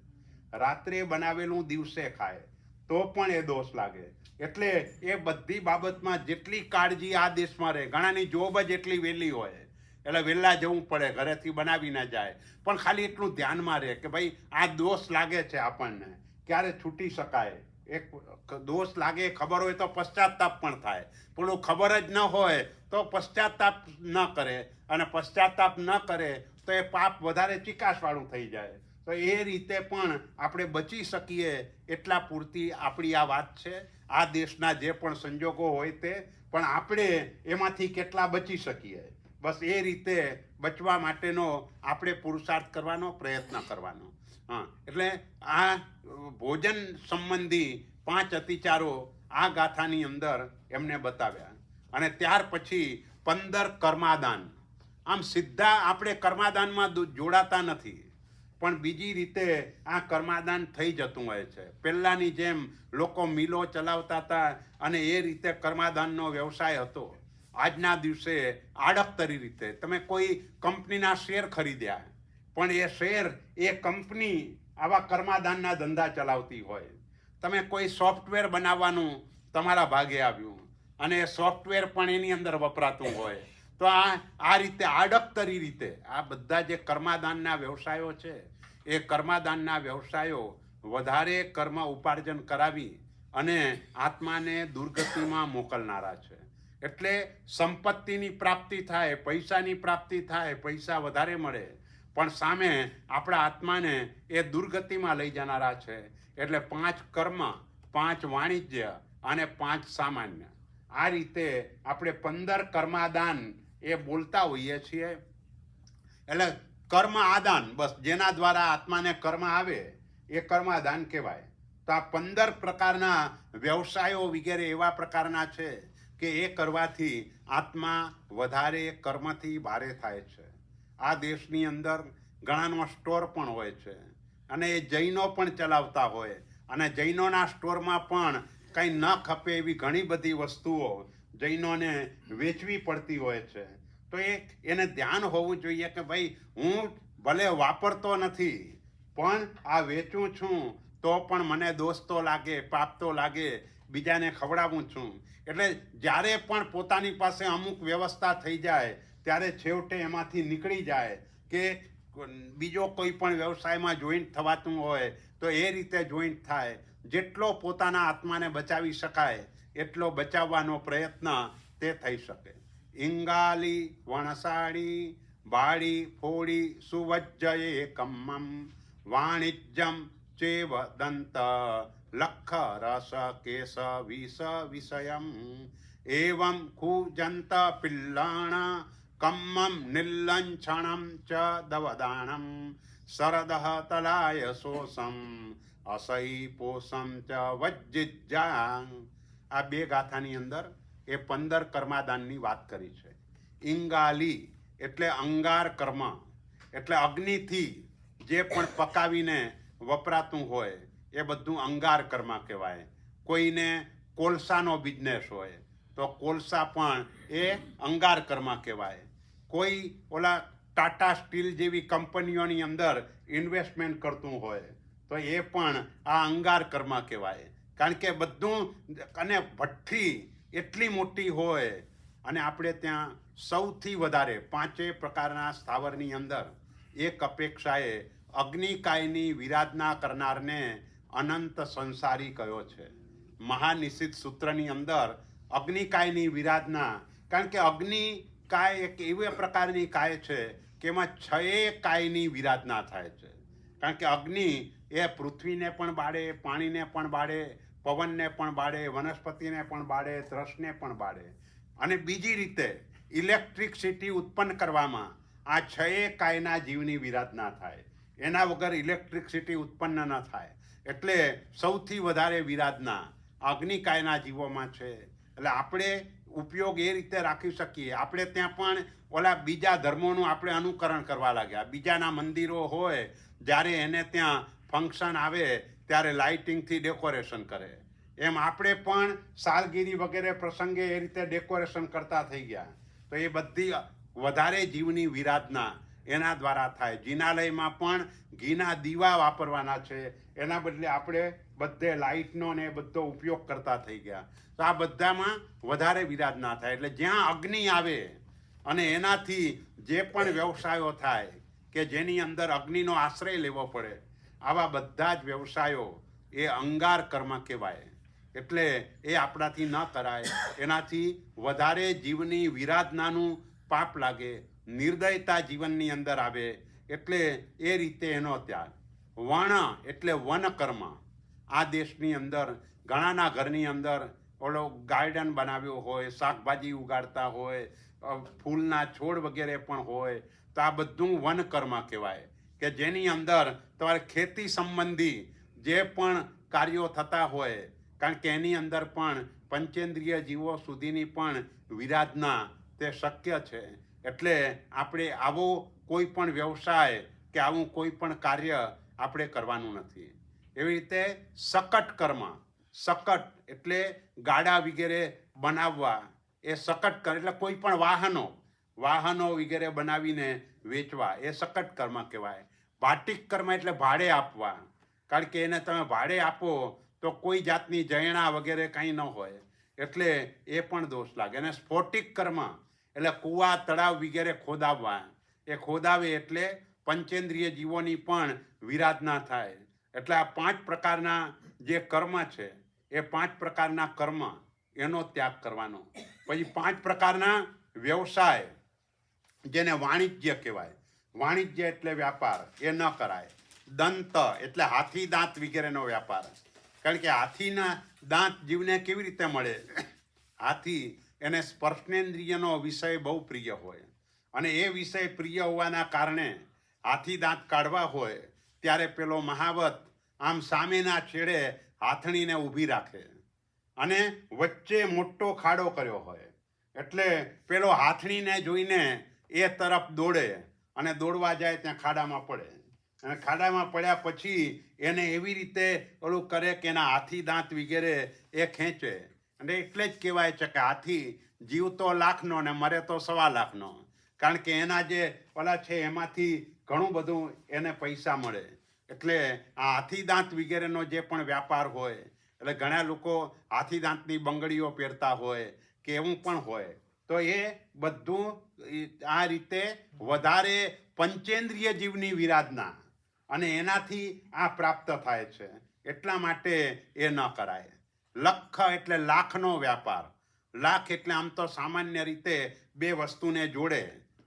Speaker 1: રાત્રે બનાવેલું દિવસે ખાય તો પણ એ દોષ લાગે. એટલે એ બધી બાબતમાં જેટલી કાળજી આ દેશમાં રહે, ઘણાની જોબ જ એટલી વહેલી હોય એટલે વહેલા જવું પડે, ઘરેથી બનાવી ના જાય, પણ ખાલી એટલું ધ્યાનમાં રહે કે ભાઈ આ દોષ લાગે છે આપણને, ક્યારે છૂટી શકાય. એક દોષ લાગે ખબર હોય તો પશ્ચાતાપ પણ થાય, પણ ખબર જ ન હોય તો પશ્ચાતાપ ન કરે અને પશ્ચાતાપ ન કરે તો એ પાપ વધારે ચિકાસવાળું થઈ જાય. તો એ રીતે પણ આપણે બચી શકીએ એટલા પૂરતી આપણી આ વાત છે. આ દેશના જે પણ સંજોગો હોય તે પણ આપણે એમાંથી કેટલા બચી શકીએ બસ એ રીતે બચવા માટેનો આપણે પુરુષાર્થ કરવાનો, પ્રયત્ન કરવાનો. એટલે આ ભોજન સંબંધી 5 અતિચારો આ ગાથાની અંદર એમને બતાવ્યા. અને ત્યાર પછી 15 કર્માદાન. આમ સીધા આપણે કર્માદાનમાં જોડાતા નથી પણ બીજી રીતે આ કર્માદાન થઈ જતું હોય છે. પહેલાંની જેમ લોકો મિલો ચલાવતા હતા અને એ રીતે કર્માદાનનો વ્યવસાય હતો. આજના દિવસે આડકતરી રીતે તમે કોઈ કંપનીના શેર ખરીદ્યા પણ એ શેર એ કંપની આવા કર્માદાનના ધંધા ચલાવતી હોય. તમે કોઈ સોફ્ટવેર બનાવવાનું તમારા ભાગે આવ્યું અને એ સોફ્ટવેર પણ એની અંદર વપરાતું હોય તો આ રીતે આડકતરી રીતે આ બધા જે કર્માદાનના વ્યવસાયો છે એ કર્માદાનના વ્યવસાયો વધારે કર્મ ઉપાર્જન કરાવી અને આત્માને દુર્ગતિમાં મોકલનારા છે. એટલે સંપત્તિની પ્રાપ્તિ થાય, પૈસાની પ્રાપ્તિ થાય, પૈસા વધારે મળે પણ સામે આપણા આત્માને એ દુર્ગતિમાં લઈ જનારા છે. એટલે 5 કર્મ, 5 વાણિજ્ય અને 5 સામાન્ય, આ રીતે આપણે 15 કર્માદાન એ બોલતા હોઈએ છીએ. એટલે કર્મ આદાન, બસ જેના દ્વારા આત્માને કર્મ આવે એ કર્માદાન કહેવાય. તો આ 15 પ્રકારના વ્યવસાયો વગેરે એવા પ્રકારના છે કે એ કરવાથી આત્મા વધારે કર્મથી ભારે થાય છે. આ દેશની અંદર ઘણાનો સ્ટોર પણ હોય છે અને એ જૈનો પણ ચલાવતા હોય અને જૈનોના સ્ટોરમાં પણ કંઈ ન ખપે એવી ઘણી બધી વસ્તુઓ જૈનોને વેચવી પડતી હોય છે. તો એને ધ્યાન હોવું જોઈએ કે ભાઈ હું ભલે વાપરતો નથી પણ આ વેચું છું તો પણ મને દોષ તો લાગે, પાપ તો લાગે, બીજાને ખવડાવું છું. એટલે જ્યારે પણ પોતાની પાસે અમુક વ્યવસ્થા થઈ જાય ત્યારે છેવટે એમાંથી નીકળી જાય કે બીજો કોઈ પણ વ્યવસાયમાં જોઈન્ટ થવાતું હોય તો એ રીતે જોઈન્ટ થાય. જેટલો પોતાના આત્માને બચાવી શકાય એટલો બચાવવાનો પ્રયત્ન તે થઈ શકે. ઇંગાલી વણસાડી બાળી ફોડી સુવજ્જયે કમ્મમ વાણિજ્યમ ચેવ દંત લખ રસ કેશ વિષ વિષયમ એવં ખુજંત પિલ્લાણા કમ્મમ નિલ્લંછણમ ચ દવદાણમ શરદઃ તલાય શોષમ અસહી પોષમ ચ વજ્જિજ્જાં. આ 2 ગાથાની અંદર એ 15 કર્માદાનની વાત કરી છે. ઇંગાલી એટલે અંગાર કર્મ, એટલે અગ્નિથી જે પણ પકાવીને વપરાતું હોય એ બધું અંગાર કર્મ કહેવાય. કોઈને કોલસાનો બિઝનેસ હોય તો કોલસા પણ એ અંગાર કર્મ કહેવાય. કોઈ ઓલા ટાટા સ્ટીલ જેવી કંપનીઓની અંદર ઇન્વેસ્ટમેન્ટ કરતું હોય તો એ પણ આ અંગાર કર્મ કહેવાય. કારણ કે બધું, અને ભઠ્ઠી એટલી મોટી હોય, અને આપણે ત્યાં સૌથી વધારે 5 પ્રકારના સ્થાવરની અંદર એક અપેક્ષાએ અગ્નિકાયની વિરાધના કરનારને અનંત સંસારી કયો છે. મહાનિષિદ્ધ સૂત્રની અંદર અગ્નિકાયની વિરાધના, કારણ કે અગ્નિકાય એક એવી પ્રકારની કાય છે કે એમાં 6 કાયની વિરાધના થાય છે. કારણ કે અગ્નિ એ પૃથ્વીને પણ બાળે, પાણીને પણ બાળે, પવનને પણ બાળે, વનસ્પતિને પણ બાળે, દ્રષ્ટને પણ બાળે. અને બીજી રીતે ઇલેક્ટ્રિસિટી ઉત્પન્ન કરવામાં આ 6 કાયના જીવની વિરાધના થાય. એના વગર ઇલેક્ટ્રિસિટી ઉત્પન્ન ન થાય. એટલે સૌથી વધારે વિરાધના અગ્નિકાયના જીવોમાં છે. એટલે આપણે ઉપયોગ એ રીતે રાખી શકીએ. આપણે ત્યાં પણ ઓલા બીજા ધર્મોનું આપણે અનુકરણ કરવા લાગ્યા. બીજાના મંદિરો હોય, જ્યારે એને ત્યાં ફંક્શન આવે ત્યારે લાઇટિંગથી ડેકોરેશન કરે. એમ આપણે પણ સાલગીરી વગેરે પ્રસંગે એ રીતે ડેકોરેશન કરતા થઈ ગયા. તો એ બધી વધારે જીવની વિરાધના એના દ્વારા થાય. જિનાલયમાં પણ ઘીના દીવા વાપરવાના છે, એના બદલે આપણે બધે લાઇટનો ને એ બધો ઉપયોગ કરતા થઈ ગયા. તો આ બધામાં વધારે વિરાધના થાય. એટલે જ્યાં અગ્નિ આવે અને એનાથી જે પણ વ્યવસાયો થાય કે જેની અંદર અગ્નિનો આશ્રય લેવો પડે, આવા બધા જ વ્યવસાયો એ અંગાર કર્મ કહેવાય. એટલે એ આપણાથી ન કરાય. એનાથી વધારે જીવની વિરાધનાનું પાપ લાગે, નિર્દયતા જીવનની અંદર આવે. એટલે એ રીતે એનો ત્યાગ. વણ એટલે વન કર્મ. આ દેશની અંદર ઘણાના ઘરની અંદર ઓલો ગાર્ડન બનાવ્યો હોય, શાકભાજી ઉગાડતા હોય, ફૂલના છોડ વગેરે પણ હોય, તો આ બધું વન કર્મ કહેવાય. કે જેની અંદર તમારે ખેતી સંબંધી જે પણ કાર્યો થતા હોય, કારણ કે એની અંદર પણ પંચેન્દ્રિય જીવો સુધીની પણ વિરાધના તે શક્ય છે. એટલે આપણે આવો કોઈ પણ વ્યવસાય કે આવું કોઈ પણ કાર્ય આપણે કરવાનું નથી. એવી રીતે સકટ કર્મ. સકટ એટલે ગાડા વગેરે બનાવવા, એ સકટ કર્મ એટલે કોઈ પણ વાહનો વગેરે બનાવીને વેચવા, એ સકટ કર્મ કહેવાય. ભાટિક કર્મ એટલે ભાડે આપવા. કારણ કે એને તમે ભાડે આપો તો કોઈ જાતની જયણા વગેરે કંઈ ન હોય, એટલે એ પણ દોષ લાગે. અને સ્ફોટિક કર્મ એટલે કૂવા તળાવ વગેરે ખોદાવવા. એ ખોદાવે એટલે પંચેન્દ્રિય જીવોની પણ વિરાધના થાય. એટલે આ 5 પ્રકારના જે કર્મ છે, એ 5 પ્રકારના કર્મ એનો ત્યાગ કરવાનો. પછી 5 પ્રકારના વ્યવસાય, જેને વાણિજ્ય કહેવાય. વાણિજ્ય એટલે વ્યાપાર, એ ન કરાય. દંત એટલે હાથી દાંત વગેરેનો વ્યાપાર. કારણ કે હાથીના દાંત જીવને કેવી રીતે મળે? હાથી, એને સ્પર્શનેન્દ્રિયનો વિષય બહુ પ્રિય હોય, અને એ વિષય પ્રિય હોવાના કારણે હાથી દાંત કાઢવા હોય ત્યારે પેલો મહાવત આમ સામેના છેડે હાથણીને ઊભી રાખે, અને વચ્ચે મોટો ખાડો કર્યો હોય. એટલે પેલો હાથણીને જોઈને એ તરફ દોડે, અને દોડવા જાય ત્યાં ખાડામાં પડે. અને ખાડામાં પડ્યા પછી એને એવી રીતે ઓલું કરે કે એના હાથી દાંત વગેરે એ ખેંચે. અને એટલે જ કહેવાય છે કે હાથી જીવતો 1,00,000નો ને મરે તો 1,25,00,000નો. કારણ કે એના જે ઓલા છે એમાંથી ઘણું બધું એને પૈસા મળે. એટલે આ હાથી દાંત વગેરેનો જે પણ વ્યાપાર હોય, એટલે ઘણા લોકો હાથી દાંતની બંગડીઓ પહેરતા હોય કે એવું પણ હોય, તો એ બધું આ રીતે વધારે પંચેન્દ્રિય જીવની વિરાધના અને એનાથી આ પ્રાપ્ત થાય છે. એટલા માટે એ ન કરાય. લખ એટલે લાખનો વ્યાપાર. લાખ એટલે આમ તો સામાન્ય રીતે બે વસ્તુને જોડે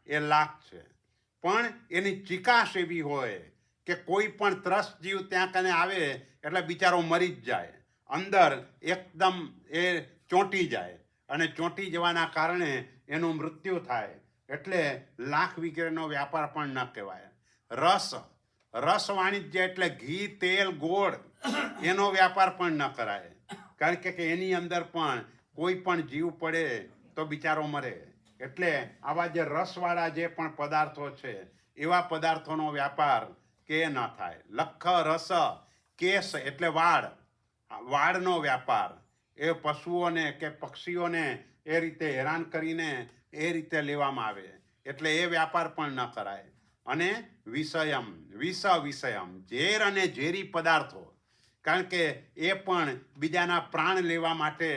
Speaker 1: એ લાખ છે, પણ એની ચિકાશ એવી હોય કે કોઈ પણ ત્રસ્ત જીવ ત્યાં કને આવે એટલે બિચારો મરી જ જાય, અંદર એકદમ એ ચોંટી જાય અને ચોંટી જવાના કારણે એનું મૃત્યુ થાય. એટલે લાખ વગેરેનો વ્યાપાર પણ ન કહેવાય. રસ વાણિજ્ય એટલે ઘી, તેલ, ગોળ એનો વ્યાપાર પણ ન કરાય, કારણ કે એની અંદર પણ કોઈ પણ જીવ પડે તો બિચારો મરે. એટલે આવા જે રસવાળા જે પણ પદાર્થો છે એવા પદાર્થોનો વ્યાપાર કે ન થાય. લખ, રસ, કેસ એટલે વાળનો વ્યાપાર એ પશુઓને કે પક્ષીઓને એ રીતે હેરાન કરીને એ રીતે લેવામાં આવે, એટલે એ વ્યાપાર પણ ન કરાય. અને વિષયમ ઝેર અને ઝેરી પદાર્થો, કારણ કે એ પણ બીજાના પ્રાણ લેવા માટે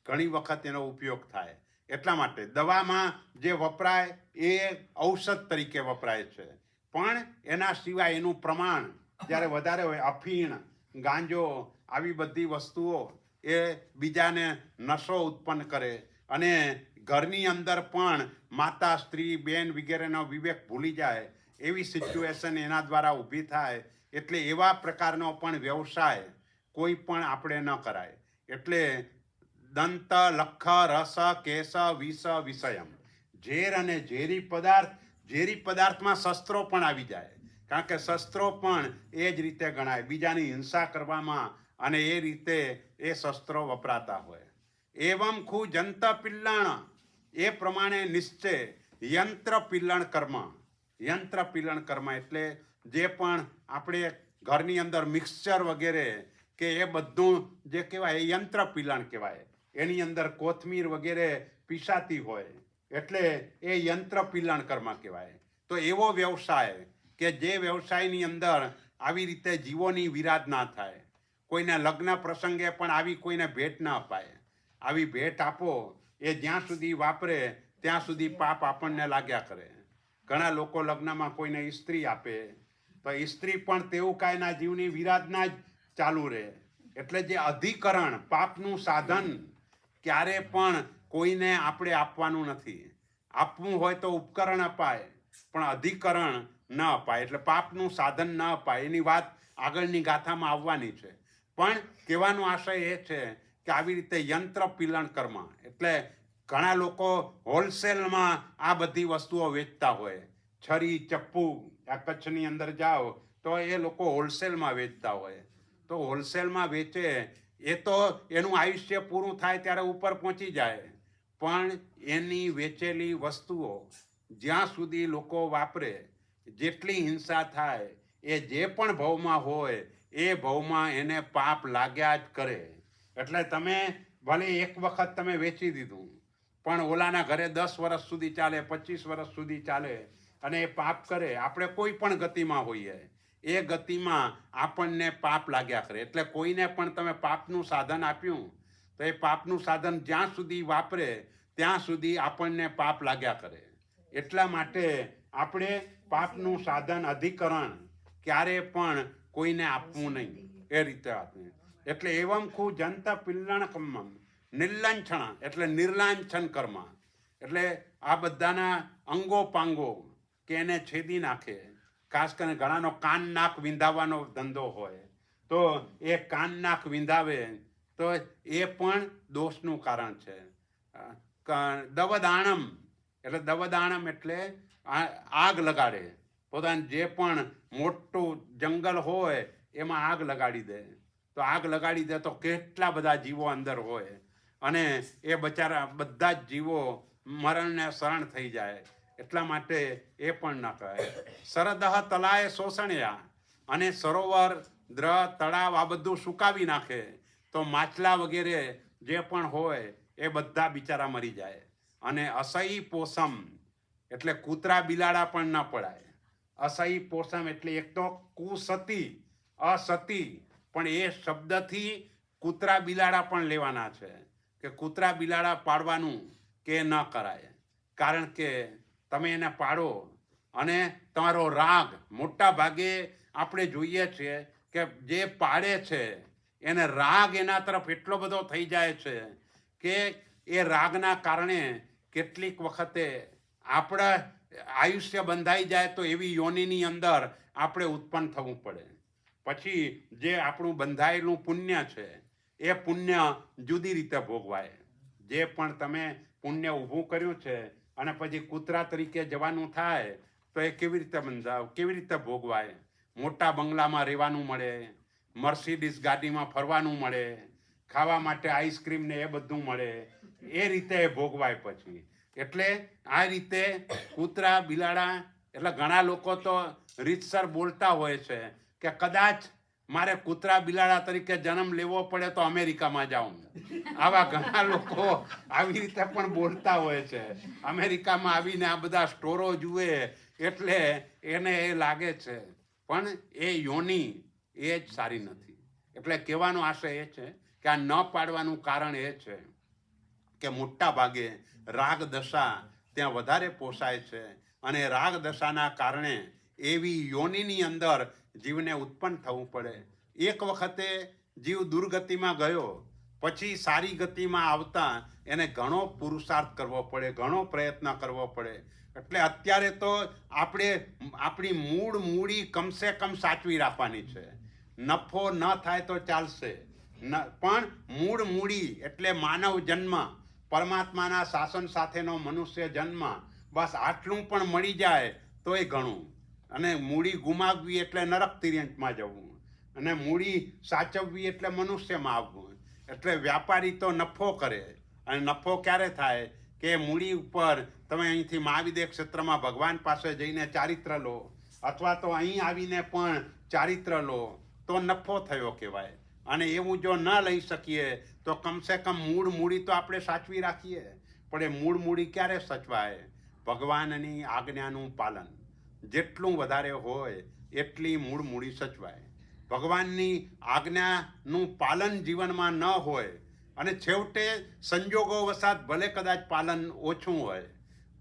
Speaker 1: ઘણી વખત એનો ઉપયોગ થાય. એટલા માટે દવામાં જે વપરાય એ ઔષધ તરીકે વપરાય છે, પણ એના સિવાય એનું પ્રમાણ જ્યારે વધારે હોય, અફીણ, ગાંજો આવી બધી વસ્તુઓ એ બીજાને નશો ઉત્પન્ન કરે અને ઘરની અંદર પણ માતા, સ્ત્રી, બેન વગેરેનો વિવેક ભૂલી જાય એવી સિચ્યુએશન એના દ્વારા ઊભી થાય. એટલે એવા પ્રકારનો પણ વ્યવસાય કોઈ પણ આપણે ન કરાય. એટલે દંત, લખ, રસ, કેસ, વિષયમ ઝેર અને ઝેરી પદાર્થમાં શસ્ત્રો પણ આવી જાય, કારણ કે શસ્ત્રો પણ એ જ રીતે ગણાય, બીજાની હિંસા કરવામાં અને એ રીતે એ શસ્ત્રો વપરાતા હોય. એવમ ખુ જંત પિલ્લણ, એ પ્રમાણે નિશ્ચય યંત્ર પિલ્લણ કર્મ એટલે જે પણ આપણે ઘરની અંદર મિક્સચર વગેરે કે એ બધું જે કહેવાય એ યંત્ર પિલ્લણ કહેવાય. એની અંદર કોથમીર વગેરે પીસાતી હોય એટલે એ યંત્ર પિલ્લણ કર્મ કહેવાય. તો એવો વ્યવસાય કે જે વ્યવસાયની અંદર આવી રીતે જીવોની વિરાધના થાય. કોઈને લગ્ન પ્રસંગે પણ આવી કોઈને ભેટ ન અપાય. આવી ભેટ આપો એ જ્યાં સુધી વાપરે ત્યાં સુધી પાપ આપણને લાગ્યા કરે. ઘણા લોકો લગ્નમાં કોઈને ઇસ્ત્રી આપે તો ઇસ્ત્રી પણ તેવું કાંઈના જીવની વિરાધના જ ચાલુ રહે. એટલે જે અધિકરણ, પાપનું સાધન ક્યારે પણ કોઈને આપણે આપવાનું નથી. આપવું હોય તો ઉપકરણ અપાય, પણ અધિકરણ ન અપાય. એટલે પાપનું સાધન ન અપાય. એની વાત આગળની ગાથામાં આવવાની છે. પણ કહેવાનો આશય એ છે કે આવી રીતે યંત્ર પિલ્લણ કર્મ એટલે ઘણા લોકો હોલસેલમાં આ બધી વસ્તુઓ વેચતા હોય. છરી, ચપ્પુ, આ કચ્છની અંદર જાઓ તો એ લોકો હોલસેલમાં વેચતા હોય. તો હોલસેલમાં વેચે એ તો એનું આયુષ્ય પૂરું થાય ત્યારે ઉપર પહોંચી જાય, પણ એની વેચેલી વસ્તુઓ જ્યાં સુધી લોકો વાપરે, જેટલી હિંસા થાય એ જે પણ ભાવમાં હોય એ ભાવમાં એને પાપ લાગ્યા જ કરે. એટલે તમે ભલે એક વખત તમે વેચી દીધું, પણ ઓલાના ઘરે 10 વર્ષ સુધી ચાલે, 25 વર્ષ સુધી ચાલે અને એ પાપ કરે. આપણે કોઈ પણ ગતિમાં હોઈએ એ ગતિમાં આપણને પાપ લાગ્યા કરે. એટલે કોઈને પણ તમે પાપનું સાધન આપ્યું તો એ પાપનું સાધન જ્યાં સુધી વાપરે ત્યાં સુધી આપણને પાપ લાગ્યા કરે. એટલા માટે આપણે પાપનું સાધન, અધિકરણ ક્યારે પણ કોઈને આપવું નહીં. એ રીતે આપવું. એટલે એવમ ખુ જંત પિલ્લણ કર્મ નિર્લાંછણ એટલે નિર્લાંછન કર્મ એટલે આ બધાના અંગો પાંગો કે એને છેદી નાખે. ખાસ કરીને ઘણાનો કાન નાક વિંધાવાનો ધંધો હોય તો એ કાન નાક વિંધાવે તો એ પણ દોષનું કારણ છે. દવદાણમ એટલે આગ લગાડે. પોતાનું જે પણ મોટું જંગલ હોય એમાં આગ લગાડી દે. તો આગ લગાડી દે તો કેટલા બધા જીવો અંદર હોય અને એ બચારા બધા જ જીવો મરણને શરણ થઈ જાય. એટલા માટે એ પણ ન કહે. સરદહ તલાય શોષણ્યા, અને સરોવર, દ્ર, તળાવ આ બધું સુકાવી નાખે તો માછલા વગેરે જે પણ હોય એ બધા બિચારા મરી જાય. અને અસહી પોષમ એટલે કૂતરા બિલાડા પણ ન પડાય. અસહી પોષમ એટલે એક તો કુસતી, અસતી, પણ એ શબ્દથી કૂતરા બિલાડા પણ લેવાના છે કે કૂતરા બિલાડા પાડવાનું કે ન કરાય. કારણ કે તમે એને પાડો અને તમારો રાગ, મોટા ભાગે આપણે જોઈએ છીએ કે જે પાડે છે એને રાગ એના તરફ એટલો બધો થઈ જાય છે કે એ રાગના કારણે કેટલીક વખતે આપણા આયુષ્ય બંધાઈ જાય તો એવી યોનિની અંદર આપણે ઉત્પન્ન થવું પડે. પછી જે આપણું બંધાયેલું પુણ્ય છે એ પુણ્ય જુદી રીતે ભોગવાય. જે પણ તમે પુણ્ય ઊભું કર્યું છે અને પછી કૂતરા તરીકે જવાનું થાય તો એ કેવી રીતે બંધાવ, કેવી રીતે ભોગવાય? મોટા બંગલામાં રહેવાનું મળે, મર્સિડીઝ ગાડીમાં ફરવાનું મળે, ખાવા માટે આઈસ્ક્રીમ ને એ બધું મળે, એ રીતે ભોગવાય પછી. એટલે આ રીતે કૂતરા બિલાડા, એટલે ઘણા લોકો તો રીતસર બોલતા હોય છે કે કદાચ મારે કૂતરા બિલાડા તરીકે જન્મ લેવો પડે તો અમેરિકામાં જાઉં. આવા ઘણા લોકો આવી રીતે પણ બોલતા હોય છે. અમેરિકામાં આવીને આ બધા સ્ટોરો જુએ એટલે એને એ લાગે છે, પણ એ યોની એ જ સારી નથી. એટલે કહેવાનો આશય એ છે કે આ ન પાડવાનું કારણ એ છે કે મોટા ભાગે રાગ દશા ત્યાં વધારે પોસાય છે અને રાગ દશાના કારણે એવી યોનિની અંદર જીવને ઉત્પન્ન થવું પડે. એક વખતે જીવ દુર્ગતિમાં ગયો પછી સારી ગતિમાં આવતા એને ઘણો પુરુષાર્થ કરવો પડે, ઘણો પ્રયત્ન કરવો પડે. એટલે અત્યારે તો આપણે આપણી મૂડી કમસે કમ સાચવી રાખવાની છે. નફો ન થાય તો ચાલશે, પણ મૂડી એટલે માનવ જન્મ, પરમાત્માના શાસન સાથેનો મનુષ્ય જન્મ, બસ આટલું પણ મળી જાય તો એ ઘણું. અને મૂડી ગુમાવવી એટલે નરક તિર્યંકમાં જવું, અને મૂડી સાચવવી એટલે મનુષ્યમાં આવવું. એટલે વ્યાપારી તો નફો કરે, અને નફો ક્યારે થાય કે મૂડી ઉપર તમે અહીંથી મહાવિદ્ય ક્ષેત્રમાં ભગવાન પાસે જઈને ચારિત્ર લો, અથવા તો અહીં આવીને પણ ચારિત્ર લો તો નફો થયો કહેવાય. અને એવું જો ન લઈ શકીએ તો કમસે કમ મૂડી તો આપણે સાચવી રાખીએ. પણ એ મૂડી ક્યારે સચવાય? ભગવાનની આજ્ઞાનું પાલન જેટલું વધારે હોય એટલી મૂડી સચવાય. ભગવાનની આજ્ઞાનું પાલન જીવનમાં ન હોય અને છેવટે સંજોગો વસાત ભલે કદાચ પાલન ઓછું હોય,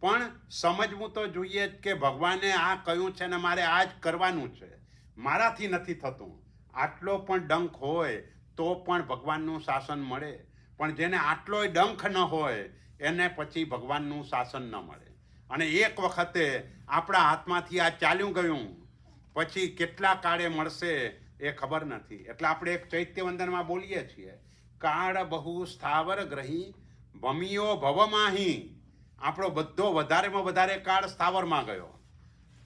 Speaker 1: પણ સમજવું તો જોઈએ જ કે ભગવાને આ કહ્યું છે ને મારે આ જ કરવાનું છે, મારાથી નથી થતું. આટલો પણ ડંખ હોય તો પણ ભગવાનનું શાસન મળે. પણ જેને આટલોય ડંખ ન હોય એને પછી ભગવાનનું શાસન ન મળે. અને એક વખતે આપણા હાથમાંથી આ ચાલ્યું ગયું પછી કેટલા કાળે મળશે એ ખબર નથી. એટલે આપણે એક ચૈત્યવંદનમાં બોલીએ છીએ, કાળ બહુ સ્થાવર ગ્રહી ભમિયો ભવમાહી. આપણો બધો વધારેમાં વધારે કાળ સ્થાવરમાં ગયો,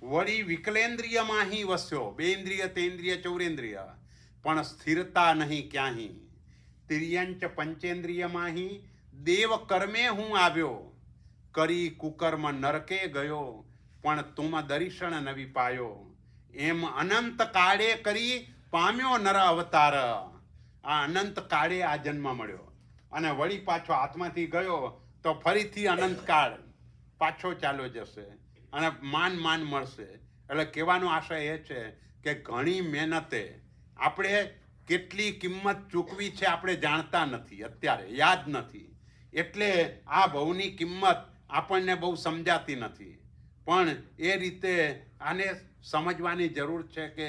Speaker 1: વળી વિકલેન્દ્રિયમાંહી વસ્યો, બેન્દ્રિય તેન્દ્રિય ચૌરેન્દ્રિય, પણ સ્થિરતા નહીં ક્યાંહી. તિર્યંચ પંચેન્દ્રિયમાંહી દેવ કર્મે હું આવ્યો, કરી કુકર્મ નરકે ગયો, પણ તુમ દર્શન નવી પાયો. એમ અનંત કાળે કરી પામ્યો નર અવતાર. આ અનંત કાળે આ જન્મ મળ્યો અને વળી પાછો હાથમાંથી ગયો તો ફરીથી અનંતકાળ પાછો ચાલ્યો જશે અને માન મળશે. એટલે કહેવાનો આશય એ છે કે ઘણી મહેનતે આપણે કેટલી કિંમત ચૂકવી છે આપણે જાણતા નથી, અત્યારે યાદ નથી. એટલે આ ભવની કિંમત આપણને બહુ સમજાતી નથી. પણ એ રીતે આને સમજવાની જરૂર છે કે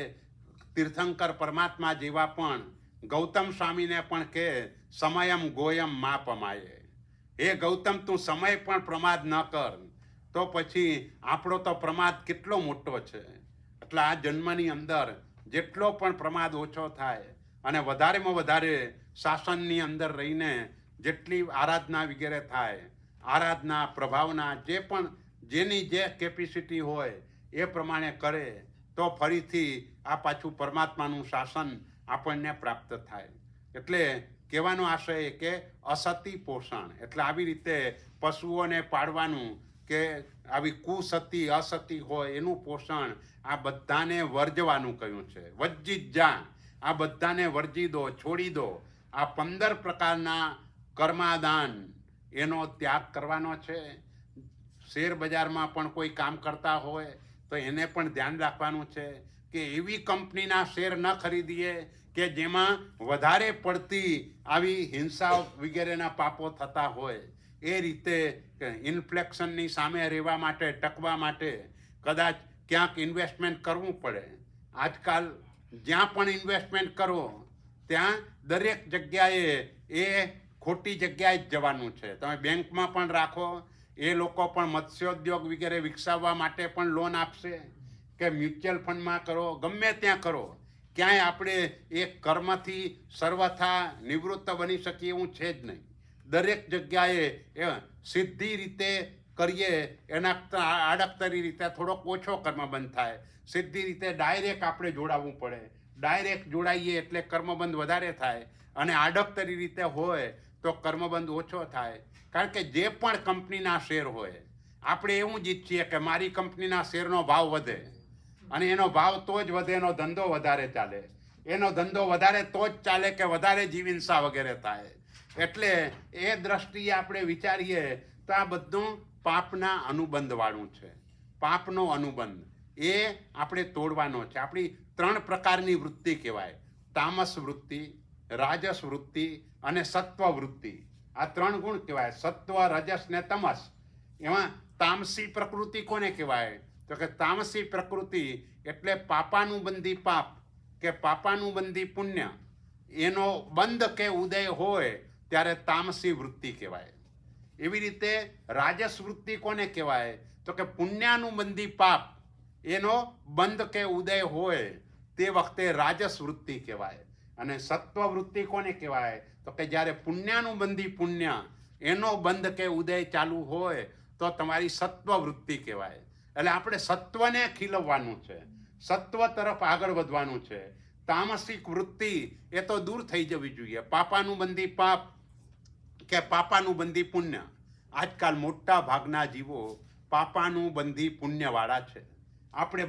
Speaker 1: તીર્થંકર પરમાત્મા જેવા પણ ગૌતમ સ્વામીને પણ કે સમયમ ગોયમ મા પમાયે. હે ગૌતમ, તું સમય પણ પ્રમાદ ન કર. તો પછી આપણો તો પ્રમાદ કેટલો મોટો છે. એટલે આ જન્મની અંદર જેટલો પણ પ્રમાદ ઓછો થાય અને વધારેમાં વધારે શાસનની અંદર રહીને જેટલી આરાધના વગેરે થાય, આરાધના પ્રભાવના જે પણ જેની જે કેપેસિટી હોય એ પ્રમાણે કરે તો ફરીથી આ પાછું પરમાત્માનું શાસન આપણને પ્રાપ્ત થાય. એટલે કહેવાનો આશય કે અસતી પોષણ, એટલે આવી રીતે પશુઓને પાળવાનું કે આવી કુસતી અસતી હોય એનું પોષણ આ બધાને વર્જવાનું કહ્યું છે. વજ્જિત જા, આ બધાને વર્જી દો, છોડી દો. આ 15 પ્રકારના કર્માદાન એનો ત્યાગ કરવાનો છે. શેર બજારમાં પણ કોઈ કામ કરતા હોય તો એને પણ ધ્યાન રાખવાનું છે કે એવી કંપનીના શેર ન ખરીદીએ કે જેમાં વધારે પડતી આવી હિંસા વગેરેના પાપો થતા હોય. એ રીતે ઇન્ફ્લેક્શનની સામે રહેવા માટે, ટકવા માટે કદાચ ક્યાંક ઇન્વેસ્ટમેન્ટ કરવું પડે. આજકાલ જ્યાં પણ ઇન્વેસ્ટમેન્ટ કરો ત્યાં દરેક જગ્યાએ એ ખોટી જગ્યાએ જ જવાનું છે. તમે બેંકમાં પણ રાખો, એ લોકો પણ મત્સ્યોદ્યોગ વગેરે વિકસાવવા માટે પણ લોન આપશે, કે મ્યુચ્યુઅલ ફંડમાં કરો, ગમે ત્યાં કરો, ક્યાંય આપણે એ કર્મથી સર્વથા નિવૃત્ત બની શકીએ એવું છે જ નહીં. દરેક જગ્યાએ એ સીધી રીતે કરીએ એના આડકતરી રીતે થોડોક ઓછો કર્મબંધ થાય. સીધી રીતે ડાયરેક્ટ આપણે જોડાવવું પડે. ડાયરેક્ટ જોડાઈએ એટલે કર્મબંધ વધારે થાય, અને આડકતરી રીતે હોય તો કર્મબંધ ઓછો થાય. કારણ કે જે પણ કંપનીના શેર હોય, આપણે એવું જ ઈચ્છીએ કે મારી કંપનીના શેરનો ભાવ વધે, અને એનો ભાવ તો જ વધે, એનો ધંધો વધારે ચાલે. એનો ધંધો વધારે તો જ ચાલે કે વધારે જીવહિંસા વગેરે થાય. એટલે એ દ્રષ્ટિએ આપણે વિચારીએ તો આ બધું પાપના અનુબંધવાળું છે. પાપનો અનુબંધ એ આપણે તોડવાનો છે. આપણી 3 પ્રકારની વૃત્તિ કહેવાય: તામસ વૃત્તિ, રાજસ વૃત્તિ અને સત્વ વૃત્તિ. આ 3 ગુણ કહેવાય, સત્વ, રજસ ને તમસ. એમાં તામસી પ્રકૃતિ કોને કહેવાય? તો કે તામસી પ્રકૃતિ એટલે પાપાનુબંધી પાપ કે પાપાનુબંધી પુણ્ય, એનો બંધ કે ઉદય હોય ત્યારે તામસી વૃત્તિ કહેવાય. એવી રીતે રાજસ વૃત્તિ કોને કહેવાય? તો કે પુણ્યાનુબંધી પાપ, એનો બંધ કે ઉદય હોય તે વખતે રાજસ વૃત્તિ કહેવાય. અને સત્વ વૃત્તિ કોને કહેવાય? તો કે જ્યારે પુણ્યાનુબંધી પુણ્ય, એનો બંધ કે ઉદય ચાલુ હોય તો તમારી સત્વ વૃત્તિ કહેવાય. એટલે આપણે સત્વને ખીલવવાનું છે, સત્વ તરફ આગળ વધવાનું છે. તામસિક વૃત્તિ એ તો દૂર થઈ જવી જોઈએ. પાપાનુબંધી પાપ કે પાપાનુબંધી પુણ્ય. આજકાલ મોટા ભાગના જીવો પાપાનુબંધી પુણ્યવાળા છે. આપણે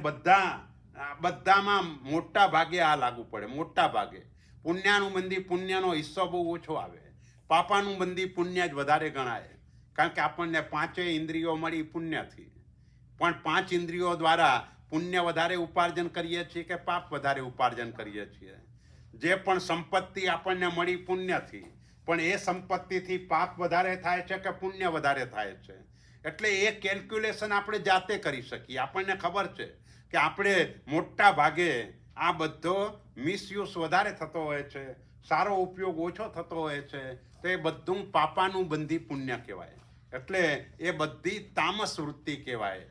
Speaker 1: બધામાં મોટા ભાગે આ લાગુ પડે. મોટા ભાગે પુણ્યાનુબંધી પુણ્યનો હિસ્સો બહુ ઓછો આવે, પાપાનુબંધી પુણ્ય જ વધારે ગણાય. કારણ કે આપણને 5 ઇન્દ્રિયો મળી પુણ્યથી, પણ 5 ઇન્દ્રિયો દ્વારા પુણ્ય વધારે ઉપાર્જન કરીએ છીએ કે પાપ વધારે ઉપાર્જન કરીએ છીએ? જે પણ સંપત્તિ આપણને મળી પુણ્યથી, પણ એ સંપત્તિથી પાપ વધારે થાય છે કે પુણ્ય વધારે થાય છે? એટલે એ કેલ્ક્યુલેશન આપણે જાતે કરી શકીએ. આપણને ખબર છે કે આપણે મોટા ભાગે આ બધો મિસયુઝ વધારે થતો હોય છે, સારો ઉપયોગ ઓછો થતો હોય છે. તો એ બધું પાપાનુબંધી પુણ્ય કહેવાય. એટલે એ બધી તામસ વૃત્તિ કહેવાય.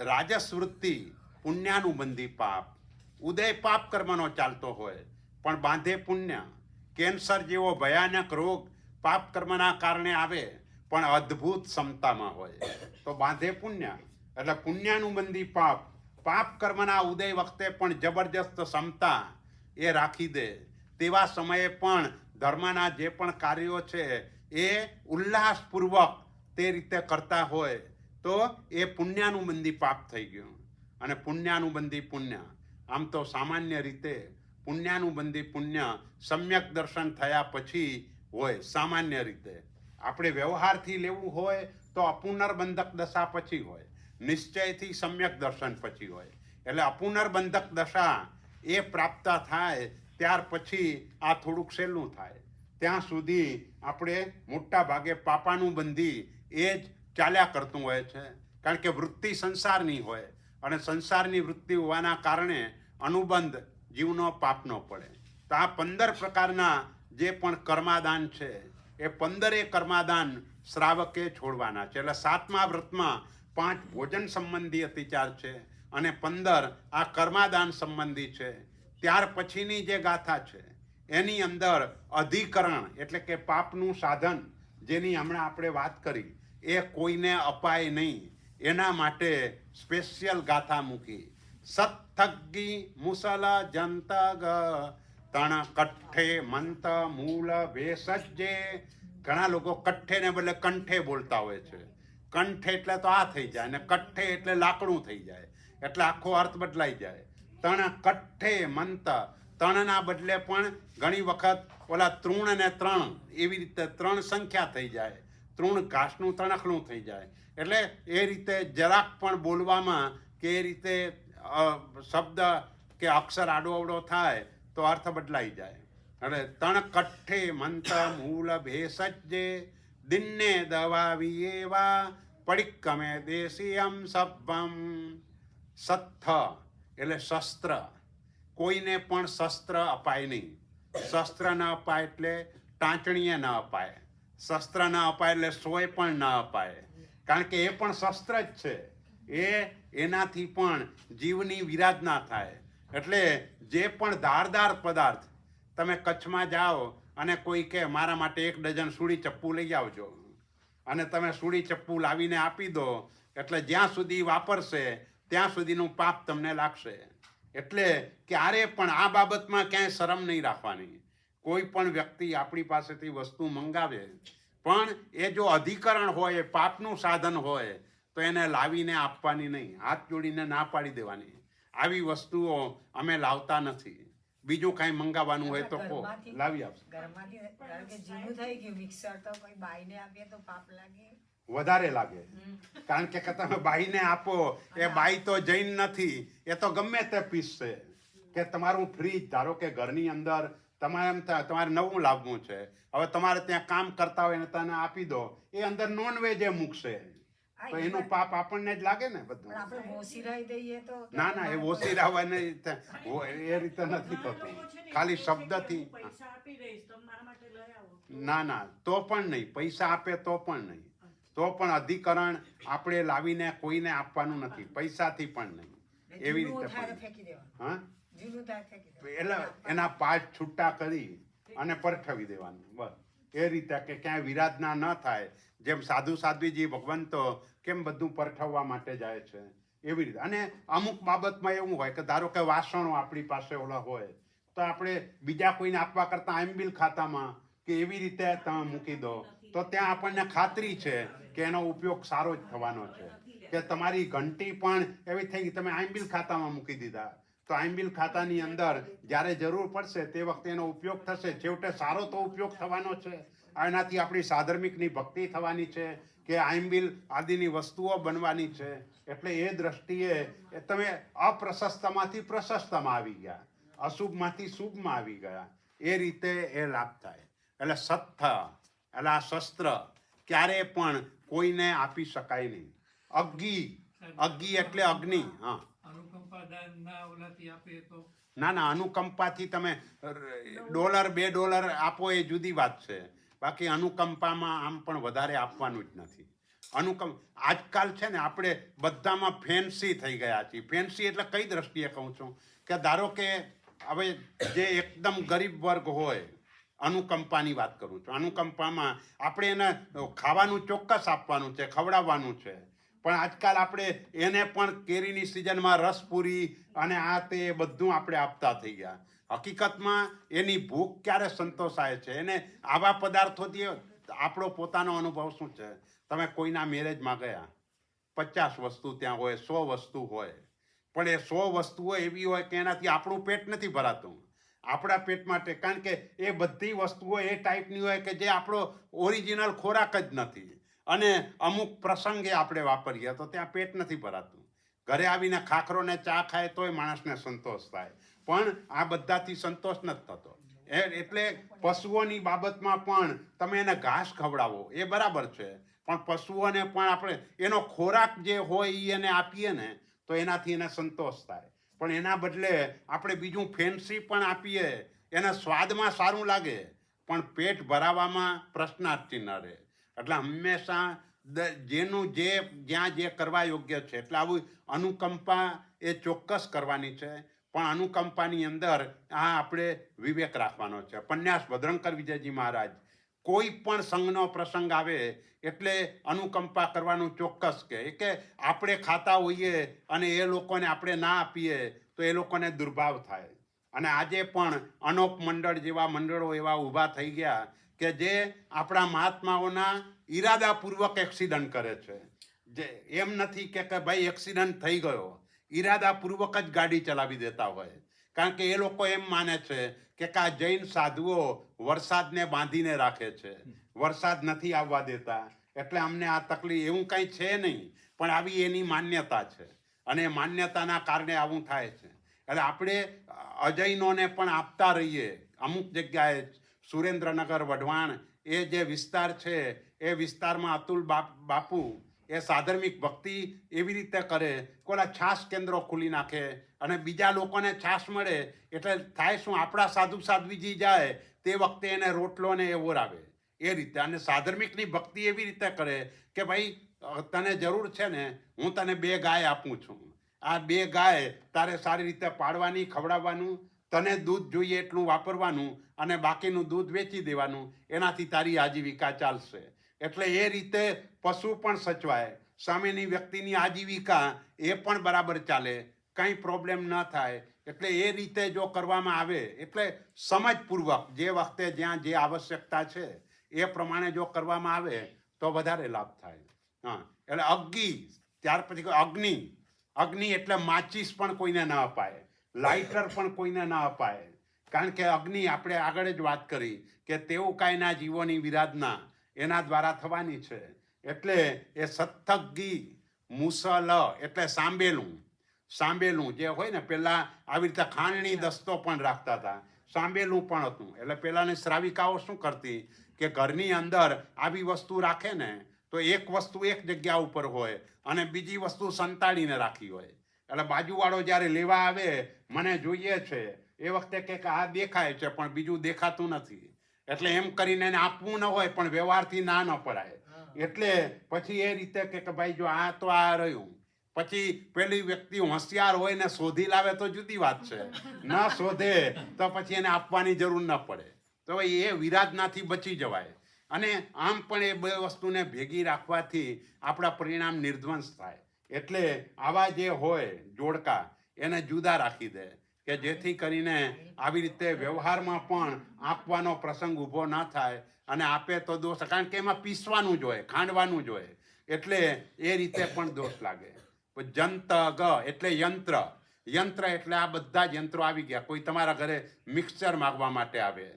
Speaker 1: રાજસ વૃત્તિ પુણ્યાનુબંધી પાપ, ઉદય પાપ કર્મનો ચાલતો હોય પણ બાંધે પુણ્ય. કેન્સર જેવો ભયાનક રોગ પાપ કર્મના કારણે આવે પણ અદ્ભુત ક્ષમતામાં હોય તો બાંધે પુણ્ય. એટલે પુણ્યાનુબંધી પાપ, પાપ કર્મના ઉદય વખતે પણ જબરજસ્ત ક્ષમતા એ રાખી દે. તેવા સમયે પણ ધર્મના જે પણ કાર્યો છે એ ઉલ્લાસપૂર્વક તે રીતે કરતા હોય તો એ પુણ્યાનુબંધી પાપ થઈ ગયું. અને પુણ્યાનુબંધી પુણ્ય, આમ તો સામાન્ય રીતે પુણ્યાનુબંધી પુણ્ય સમ્યક દર્શન થયા પછી હોય. સામાન્ય રીતે આપણે વ્યવહારથી લેવું હોય તો અપુનર્બંધક દશા પછી હોય, નિશ્ચયથી સમ્યક દર્શન પછી હોય. એટલે અપુનર્બંધક દશા એ પ્રાપ્ત થાય ત્યાર પછી આ થોડુંક સહેલું થાય. ત્યાં સુધી આપણે મોટા ભાગે પાપાનુબંધી એ જ ચાલ્યા કરતું હોય છે. કારણ કે વૃત્તિ સંસારની હોય, અને સંસારની વૃત્તિ હોવાના કારણે અનુબંધ જીવનો પાપનો પડે. તો આ 15 પ્રકારના જે પણ કર્માદાન છે એ 15 કર્માદાન શ્રાવકે છોડવાના છે. એટલે 7મા વ્રતમાં 5 ભોજન સંબંધી અતિચાર છે અને 15 આ કર્માદાન સંબંધી છે. ત્યાર પછીની જે ગાથા છે એની અંદર અધિકરણ એટલે કે પાપનું સાધન, જેની હમણાં આપણે વાત કરી, એ કોઈને અપાય નહીં એના માટે સ્પેશિયલ ગાથા મૂકી. સત્થગ્ગી મુસલ જંતગ તણ કઠ્ઠે મંત મૂળ ભેષજ્જે. ઘણા લોકો કઠ્ઠે ને બદલે કંઠે બોલતા હોય છે. કંઠે એટલે તો આ થઈ જાય, ને કઠ્ઠે એટલે લાકડું થઈ જાય, એટલે આખો અર્થ બદલાઈ જાય. તણ કઠ્ઠે મંત, તણના બદલે પણ ઘણી વખત ઓલા તૃણ ને 3 એવી રીતે 3 સંખ્યા થઈ જાય. તૃણ ઘાસનું તણખલું થઈ જાય. એટલે એ રીતે જરાક પણ બોલવામાં કે એ રીતે શબ્દ કે અક્ષર આડોઅવડો થાય તો અર્થ બદલાઈ જાય. એટલે તણ કઠ્ઠે મંત મૂળ ભેષજ્જે દિન્ને દવાવી એવા પડિક્કમે દેશીયમ સભ્યમ સત્થ એટલે શસ્ત્ર. કોઈને પણ શસ્ત્ર અપાય નહીં. શસ્ત્ર ન અપાય એટલે ટાંચણીએ ન અપાય. શસ્ત્ર ન અપાય એટલે સોય પણ ન અપાય. કારણ કે એ પણ શસ્ત્ર જ છે. એનાથી પણ જીવની વિરાધના થાય. એટલે જે પણ ધારદાર પદાર્થ, તમે કચ્છમાં જાઓ અને કોઈ કે મારા માટે 1 ડઝન સૂડી ચપ્પુ લઈ આવજો, અને તમે સૂડી ચપ્પુ લાવીને આપી દો, એટલે જ્યાં સુધી વાપરશે ત્યાં સુધીનું પાપ તમને લાગશે. એટલે ક્યારે પણ આ બાબતમાં ક્યાંય શરમ નહીં રાખવાની. કોઈ પણ વ્યક્તિ આપણી પાસેથી વસ્તુ મંગાવે, પણ એ જો અધિકરણ હોય, એ પાપનું સાધન હોય, તો એને લાવીને આપવાની નહીં, હાથ જોડીને ના પાડી દેવાની. આવી વસ્તુઓ અમે લાવતા નથી. બીજું કાંઈ મંગાવવાનું હોય તો કહો, લાવી આપશે.
Speaker 3: ઘરમાંથી ધારો કે જૂનું થઈ ગયું મિક્સર, તો કોઈ બાઈને આપીએ તો પાપ લાગે?
Speaker 1: વધારે લાગે. કારણ કે તમે બાઈને આપો, એ બાઈ તો જૈન નથી, એ તો ગમે તે પીસશે. કે તમારું ફ્રીજ, ધારો કે ઘરની અંદર તમારે નવું લાવવું છે, હવે તમારે ત્યાં કામ કરતા હોય ને તને આપી દો, એ અંદર નોનવેજ એ મૂકશે, તો એનું પાપ આપણને જ લાગે ને બધું.
Speaker 3: આપણે ઓસીરાઈ દઈએ તો?
Speaker 1: ના, એ ઓસીરાવા નહીં, એ રીતે નથી થતું. ખાલી શબ્દથી. ના, તો પણ નહીં. પૈસા આપે તો પણ નહીં. તો પણ અધિકરણ આપણે લાવીને કોઈને આપવાનું નથી, પૈસાથી પણ નહીં. એવી રીતે
Speaker 3: ફેંકી દેવાનું.
Speaker 1: હા,
Speaker 3: જૂનું થાય ફેંકી દેવાનું.
Speaker 1: એટલે એના પાર્ટ છૂટા કરી અને પરઠવી દેવાનું. બસ એ રીતે કે ક્યાંય વિરાધના ન થાય. જેમ સાધુ સાધ્વીજી ભગવંતો કેમ બધું પરઠવવા માટે જાય છે, એવી રીતે. અને અમુક બાબતમાં એવું હોય કે ધારો કે વાસણો આપણી પાસે ઓલા હોય, તો આપણે બીજા કોઈને આપવા કરતાં આઈમ્બિલ ખાતામાં કે એવી રીતે તમે મૂકી દો, તો ત્યાં આપણને ખાતરી છે કે એનો ઉપયોગ સારો જ થવાનો છે. કે તમારી ઘંટી પણ એવી થઈ ગઈ, તમે આઈમ્બિલ ખાતામાં મૂકી દીધા, તો આઈમ્બિલ ખાતાની અંદર જ્યારે જરૂર પડશે તે વખતે એનો ઉપયોગ થશે. છેવટે સારો તો ઉપયોગ થવાનો છે. એનાથી આપણી સાધર્મિકની ભક્તિ થવાની છે, કે આઈમ્બિલ આદિની વસ્તુઓ બનવાની છે. એટલે એ દ્રષ્ટિએ તમે અપ્રશસ્તમાંથી પ્રશસ્તમાં આવી ગયા, અશુભમાંથી શુભમાં આવી ગયા. એ રીતે એ લાભ થાય. એટલે સત્થ એટલે આ શસ્ત્ર ક્યારે પણ કોઈને આપી શકાય નહીં. અગ્નિ એટલે અગ્નિ. હા, ના, અનુકંપાથી તમે $1-2 આપો એ જુદી વાત છે. બાકી અનુકંપામાં આમ પણ વધારે આપવાનું જ નથી. આજકાલ છે ને આપણે બધામાં ફેન્સી થઈ ગયા છીએ. ફેન્સી એટલે કઈ દ્રષ્ટિએ કહું છું કે ધારો કે હવે જે એકદમ ગરીબ વર્ગ હોય, અનુકંપાની વાત કરું છું. અનુકંપામાં આપણે એને ખાવાનું ચોક્કસ આપવાનું છે, ખવડાવવાનું છે. પણ આજકાલ આપણે એને પણ કેરીની સિઝનમાં રસપુરી અને આ તે બધું આપણે આપતા થઈ ગયા. હકીકતમાં એની ભૂખ ક્યારે સંતોષાય છે? એને આવા પદાર્થોથી. આપણો પોતાનો અનુભવ શું છે? તમે કોઈના મેરેજમાં ગયા, 50 વસ્તુ ત્યાં હોય, 100 વસ્તુ હોય, પણ એ 100 વસ્તુઓ એવી હોય કે એનાથી આપણું પેટ નથી ભરાતું. આપણા પેટ માટે, કારણ કે એ બધી વસ્તુઓ એ ટાઈપની હોય કે જે આપણો ઓરિજિનલ ખોરાક જ નથી. અને અમુક પ્રસંગે આપણે વાપરીએ તો ત્યાં પેટ નથી ભરાતું. ઘરે આવીને ખાખરો ને ચા ખાય તોય માણસને સંતોષ થાય, પણ આ બધાથી સંતોષ નથી થતો. એટલે પશુઓની બાબતમાં પણ તમે એને ઘાસ ખવડાવો એ બરાબર છે, પણ પશુઓને પણ આપણે એનો ખોરાક જે હોય એ એને આપીએ ને તો એનાથી એને સંતોષ થાય. પણ એના બદલે આપણે બીજું ફેન્સી પણ આપીએ, એને સ્વાદમાં સારું લાગે, પણ પેટ ભરાવામાં પ્રશ્નાર્થ ચિહ્ન રહે. એટલે હંમેશા જેનું જ્યાં જે કરવા યોગ્ય છે, એટલે આવું અનુકંપા એ ચોક્કસ કરવાની છે. પણ અનુકંપાની અંદર આ આપણે વિવેક રાખવાનો છે. પન્યાસ ભદ્રંકર વિજયજી મહારાજ કોઈ પણ સંઘનો પ્રસંગ આવે એટલે અનુકંપા કરવાનું ચોક્કસ કે આપણે ખાતા હોઈએ અને એ લોકોને આપણે ના આપીએ તો એ લોકોને દુર્ભાવ થાય. અને આજે પણ અનોપ મંડળ જેવા મંડળો એવા ઊભા થઈ ગયા કે જે આપણા મહાત્માઓના ઈરાદાપૂર્વક એક્સિડન્ટ કરે છે. જે એમ નથી કે ભાઈ એક્સિડન્ટ થઈ ગયો, ઈરાદાપૂર્વક જ ગાડી ચલાવી દેતા હોય. કારણ કે એ લોકો એમ માને છે કે આ જૈન સાધુઓ વરસાદને બાંધીને રાખે છે, વરસાદ નથી આવવા દેતા, એટલે અમને આ તકલીફ. એવું કંઈ છે નહીં, પણ આવી એની માન્યતા છે અને માન્યતાના કારણે આવું થાય છે. એટલે આપણે અજૈનોને પણ આપતા રહીએ. અમુક જગ્યાએ સુરેન્દ્રનગર, વઢવાણ એ જે વિસ્તાર છે એ વિસ્તારમાં અતુલ બાપુ એ સાધર્મિક ભક્તિ એવી રીતે કરે કે ઓલા છાસ કેન્દ્રો ખુલી નાખે અને બીજા લોકોને છાસ મળે એટલે થાય શું, આપણા સાધુ સાધ્વીજી જાય તે વખતે એને રોટલો ને એવો આવે એ રીતે. અને સાધર્મિકની ભક્તિ એવી રીતે કરે કે ભાઈ તને જરૂર છે ને, હું તને 2 ગાય આપું છું, આ 2 ગાય તારે સારી રીતે પાડવાની, ખવડાવવાનું, તને દૂધ જોઈએ એટલું વાપરવાનું અને બાકીનું દૂધ વેચી દેવાનું, એનાથી તારી આજીવિકા ચાલશે. એટલે એ રીતે પશુ પણ સચવાય, સામેની વ્યક્તિની આજીવિકા એ પણ બરાબર ચાલે, કંઈ પ્રોબ્લેમ ન થાય. એટલે એ રીતે જો કરવામાં આવે એટલે સમજપૂર્વક જે વખતે જ્યાં જે આવશ્યકતા છે એ પ્રમાણે જો કરવામાં આવે તો વધારે લાભ થાય. હા, એટલે અગ્નિ, ત્યાર પછી અગ્નિ. અગ્નિ એટલે માચીસ પણ કોઈને ન અપાય, લાઇટર પણ કોઈને ન અપાય, કારણ કે અગ્નિ આપણે આગળ જ વાત કરી કે તેવું કાંઈના જીવોની વિરાધના એના દ્વારા થવાની છે. એટલે એ સત્તગી મુસલ એટલે સાંભેલું જે હોય ને, પહેલાં આવી રીતે ખાંડણી દસ્તો પણ રાખતા હતા, સાંભેલું પણ હતું. એટલે પહેલાંની શ્રાવિકાઓ શું કરતી કે ઘરની અંદર આવી વસ્તુ રાખે ને તો એક વસ્તુ એક જગ્યા ઉપર હોય અને બીજી વસ્તુ સંતાડીને રાખી હોય. એટલે બાજુવાળો જ્યારે લેવા આવે, મને જોઈએ છે, એ વખતે કે આ દેખાય છે પણ બીજું દેખાતું નથી, એટલે એમ કરીને એને આપવું ન હોય પણ વ્યવહારથી ના ન પડાય. એટલે પછી એ રીતે કે ભાઈ જો આ તો આ રહ્યું, પછી પેલી વ્યક્તિ હોશિયાર હોય ને શોધી લાવે તો જુદી વાત છે, ન શોધે તો પછી એને આપવાની જરૂર ન પડે. તો એ વિરાધનાથી બચી જવાય. અને આમ પણ એ 2 વસ્તુને ભેગી રાખવાથી આપણા પરિણામ નિર્ધ્વંસ થાય. એટલે આવા જે હોય જોડકા એને જુદા રાખી દે કે જેથી કરીને આવી રીતે વ્યવહારમાં પણ આપવાનો પ્રસંગ ઊભો ન થાય. અને આપે તો દોષ, કારણ કે એમાં પીસવાનું જ હોય, ખાંડવાનું જ હોય, એટલે એ રીતે પણ દોષ લાગે. જંતગ એટલે યંત્ર. યંત્ર એટલે આ બધા જ યંત્રો આવી ગયા. કોઈ તમારા ઘરે મિક્સચર માગવા માટે આવે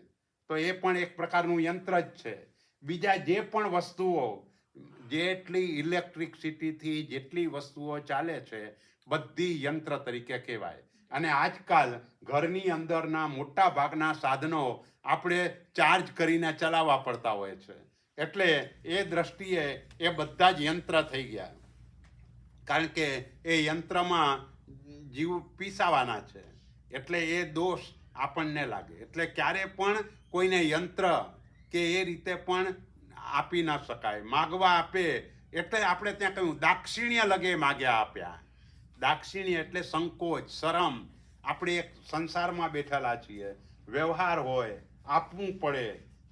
Speaker 1: તો એ પણ એક પ્રકારનું યંત્ર જ છે. બીજા જે પણ વસ્તુઓ, જેટલી ઇલેક્ટ્રિસિટીથી જેટલી વસ્તુઓ ચાલે છે બધી યંત્ર તરીકે કહેવાય. અને આજકાલ ઘરની અંદરના મોટા ભાગના સાધનો આપણે ચાર્જ કરીને ચલાવવા પડતા હોય છે. એટલે એ દ્રષ્ટિએ એ બધા જ યંત્ર થઈ ગયા, કારણ કે એ યંત્રમાં જીવ પીસાવાના છે. એટલે એ દોષ આપણને લાગે. એટલે ક્યારે પણ કોઈને યંત્ર કે એ રીતે પણ આપી ન શકાય. માગવા આપે એટલે આપણે ત્યાં કહ્યું દાક્ષિણ્ય લગે માગ્યા આપ્યા. દાક્ષિણ્ય એટલે સંકોચ, શરમ. આપણે એક સંસારમાં બેઠેલા છીએ, વ્યવહાર હોય, આપવું પડે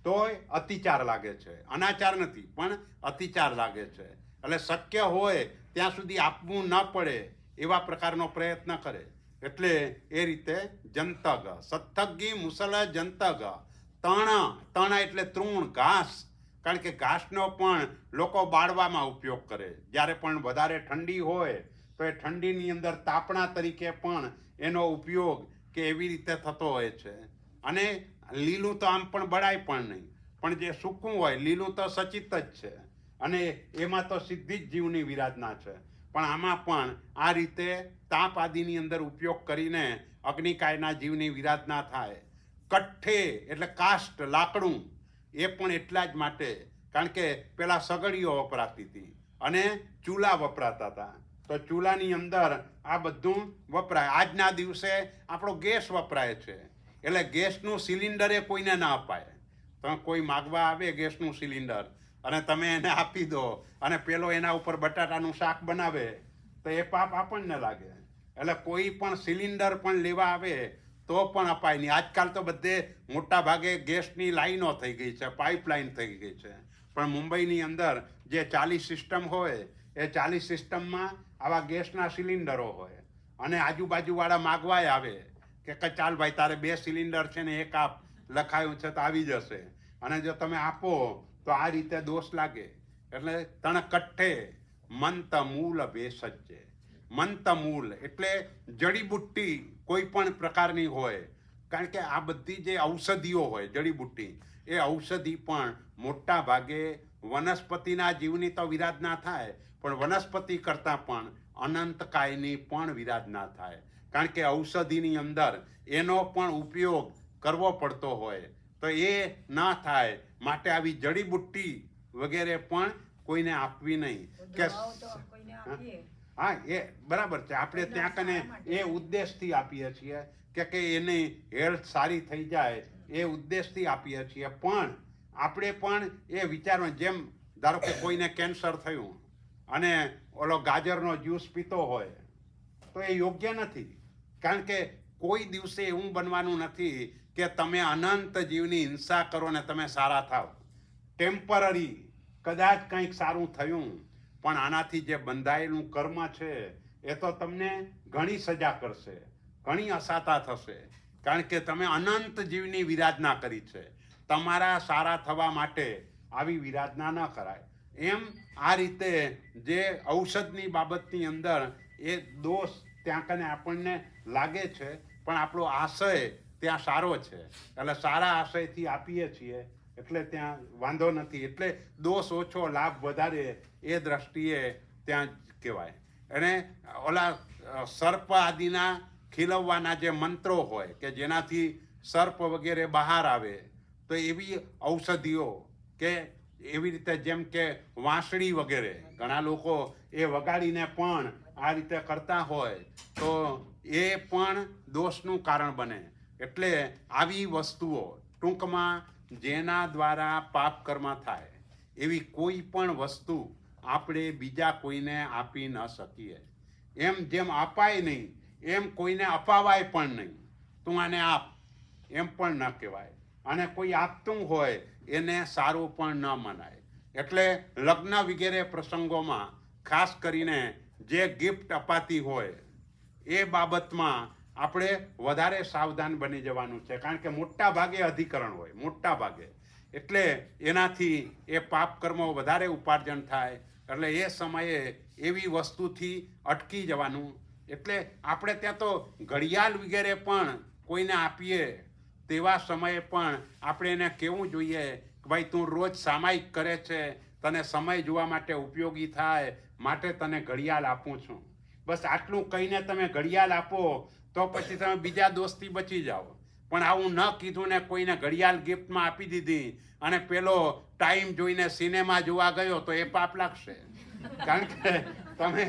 Speaker 1: તોય અતિચાર લાગે છે. અનાચાર નથી પણ અતિચાર લાગે છે. એટલે શક્ય હોય ત્યાં સુધી આપવું ન પડે એવા પ્રકારનો પ્રયત્ન કરે. એટલે એ રીતે જંતગ, સત્તગી મુસલ જંતગ. તણ એટલે તૃણ, ઘાસ. કારણ કે ઘાસનો પણ લોકો બાળવામાં ઉપયોગ કરે. જ્યારે પણ વધારે ઠંડી હોય તો એ ઠંડીની અંદર તાપણા તરીકે પણ એનો ઉપયોગ કે એવી રીતે થતો હોય છે. અને લીલું તો આમ પણ બળાય પણ નહીં, પણ જે સૂકું હોય, લીલું તો સચિત જ છે અને એમાં તો સીધી જ જીવની વિરાધના છે. પણ આમાં પણ આ રીતે તાપ આદિની અંદર ઉપયોગ કરીને અગ્નિકાયના જીવની વિરાધના થાય. કઠ્ઠે એટલે કાષ્ટ, લાકડું. એ પણ એટલા જ માટે, કારણ કે પેલા સગડીઓ વપરાતી હતી અને ચૂલા વપરાતા હતા. તો ચૂલાની અંદર આ બધું વપરાય. આજના દિવસે આપણો ગેસ વપરાય છે, એટલે ગેસનું સિલિન્ડર એ કોઈને ના અપાય. તમે કોઈ માગવા આવે ગેસનું સિલિન્ડર અને તમે એને આપી દો અને પેલો એના ઉપર બટાટાનું શાક બનાવે તો એ પાપ આપણને લાગે. એટલે કોઈ પણ સિલિન્ડર પણ લેવા આવે તો પણ અપાય નહીં. આજકાલ તો બધે મોટા ભાગે ગેસની લાઈનો થઈ ગઈ છે, પાઇપલાઇન થઈ ગઈ છે. પણ મુંબઈની અંદર જે 40 સિસ્ટમ હોય એ 40 સિસ્ટમમાં આવા ગેસના સિલિન્ડરો હોય અને આજુબાજુવાળા માગવાય આવે કે ચાલ ભાઈ તારે 2 સિલિન્ડર છે ને 1 આપ, લખાયું છે તો આવી જશે. અને જો તમે આપો તો આ રીતે દોષ લાગે. એટલે તણ કઠ્ઠે મંત મૂલ ભેષજ્ય. મંત મૂલ એટલે જડીબુટ્ટી કોઈ પણ પ્રકારની હોય, કારણ કે આ બધી જે ઔષધિઓ હોય જડીબુટ્ટી, એ ઔષધિ પણ મોટા ભાગે વનસ્પતિના જીવની તો વિરાધના થાય, પણ વનસ્પતિ કરતાં પણ અનંતકાયની પણ વિરાધના થાય. કારણ કે ઔષધિની અંદર એનો પણ ઉપયોગ કરવો પડતો હોય તો એ ન થાય માટે આવી જડીબુટ્ટી વગેરે પણ કોઈને આપવી નહીં કે
Speaker 3: દવાઓ તો કોઈને આપીએ
Speaker 1: હા એ બરાબર છે. આપણે ત્યાં કને એ ઉદ્દેશથી આપીએ છીએ કે એની હેલ્થ સારી થઈ જાય એ ઉદ્દેશથી આપીએ છીએ. પણ આપણે પણ એ વિચારવાનું, જેમ ધારો કે કોઈને કેન્સર થયું અને ઓલો ગાજરનો જ્યુસ પીતો હોય તો એ યોગ્ય નથી. કારણ કે કોઈ દિવસે એવું બનવાનું નથી કે તમે અનંત જીવની હિંસા કરો ને તમે સારા થાવ. ટેમ્પરરી કદાચ કંઈક સારું થયું, પણ આનાથી જે બંધાયેલું કર્મ છે એ તો તમને ઘણી સજા કરશે, ઘણી અસાતા થશે. કારણ કે તમે અનંત જીવની વિરાધના કરી છે. તમારા સારા થવા માટે આવી વિરાધના ન કરાય. એમ આ રીતે જે ઔષધની બાબતની અંદર એ દોષ ત્યાં કને આપણને લાગે છે, પણ આપણો આશય ત્યાં સારો છે. એટલે સારા આશયથી આપીએ છીએ એટલે ત્યાં વાંધો નથી. એટલે દોષ ઓછો લાભ વધારે એ દ્રષ્ટિએ ત્યાં કહેવાય. અને ઓલા સર્પ આદિના ખીલવવાના જે મંત્રો હોય કે જેનાથી સર્પ વગેરે બહાર આવે, તો એવી ઔષધિઓ કે એવી રીતે જેમ કે વાંસળી વગેરે ઘણા લોકો એ વગાડીને પણ આ રીતે કરતા હોય તો એ પણ દોષનું કારણ બને. એટલે આવી વસ્તુઓ ટૂંકમાં જેના દ્વારા પાપ કર્મ થાય એવી કોઈ પણ વસ્તુ આપણે બીજા કોઈને આપી ન શકીએ. એમ જેમ અપાય નહીં એમ કોઈને અપાવાય પણ નહીં. તું આને આપ એમ પણ ન કહેવાય, અને કોઈ આપતું હોય એને સારું પણ ન મનાય. એટલે લગ્ન વગેરે પ્રસંગોમાં ખાસ કરીને જે ગિફ્ટ અપાતી હોય એ બાબતમાં આપણે વધારે સાવધાન બની જવાનું છે. કારણ કે મોટા ભાગે અધિકરણ હોય, મોટા ભાગે. એટલે એનાથી એ પાપ કર્મો વધારે ઉપાર્જન થાય. એટલે એ સમયે એવી વસ્તુથી અટકી જવાનું. એટલે આપણે ત્યાં તો ઘડિયાળ વગેરે પણ કોઈને આપીએ તેવા સમયે પણ આપણે એને કહેવું જોઈએ કે ભાઈ તું રોજ સામાયિક કરે છે, તને સમય જોવા માટે ઉપયોગી થાય માટે તને ઘડિયાળ આપું છું. બસ આટલું કહીને તમે ઘડિયાળ આપો તો પછી તમે બીજા દોસ્તથી બચી જાઓ. પણ આવું ન કીધું ને કોઈને ઘડિયાળ ગિફ્ટમાં આપી દીધી અને પેલો ટાઈમ જોઈને સિનેમા જોવા ગયો તો એ પાપ લાગશે. કારણ કે તમે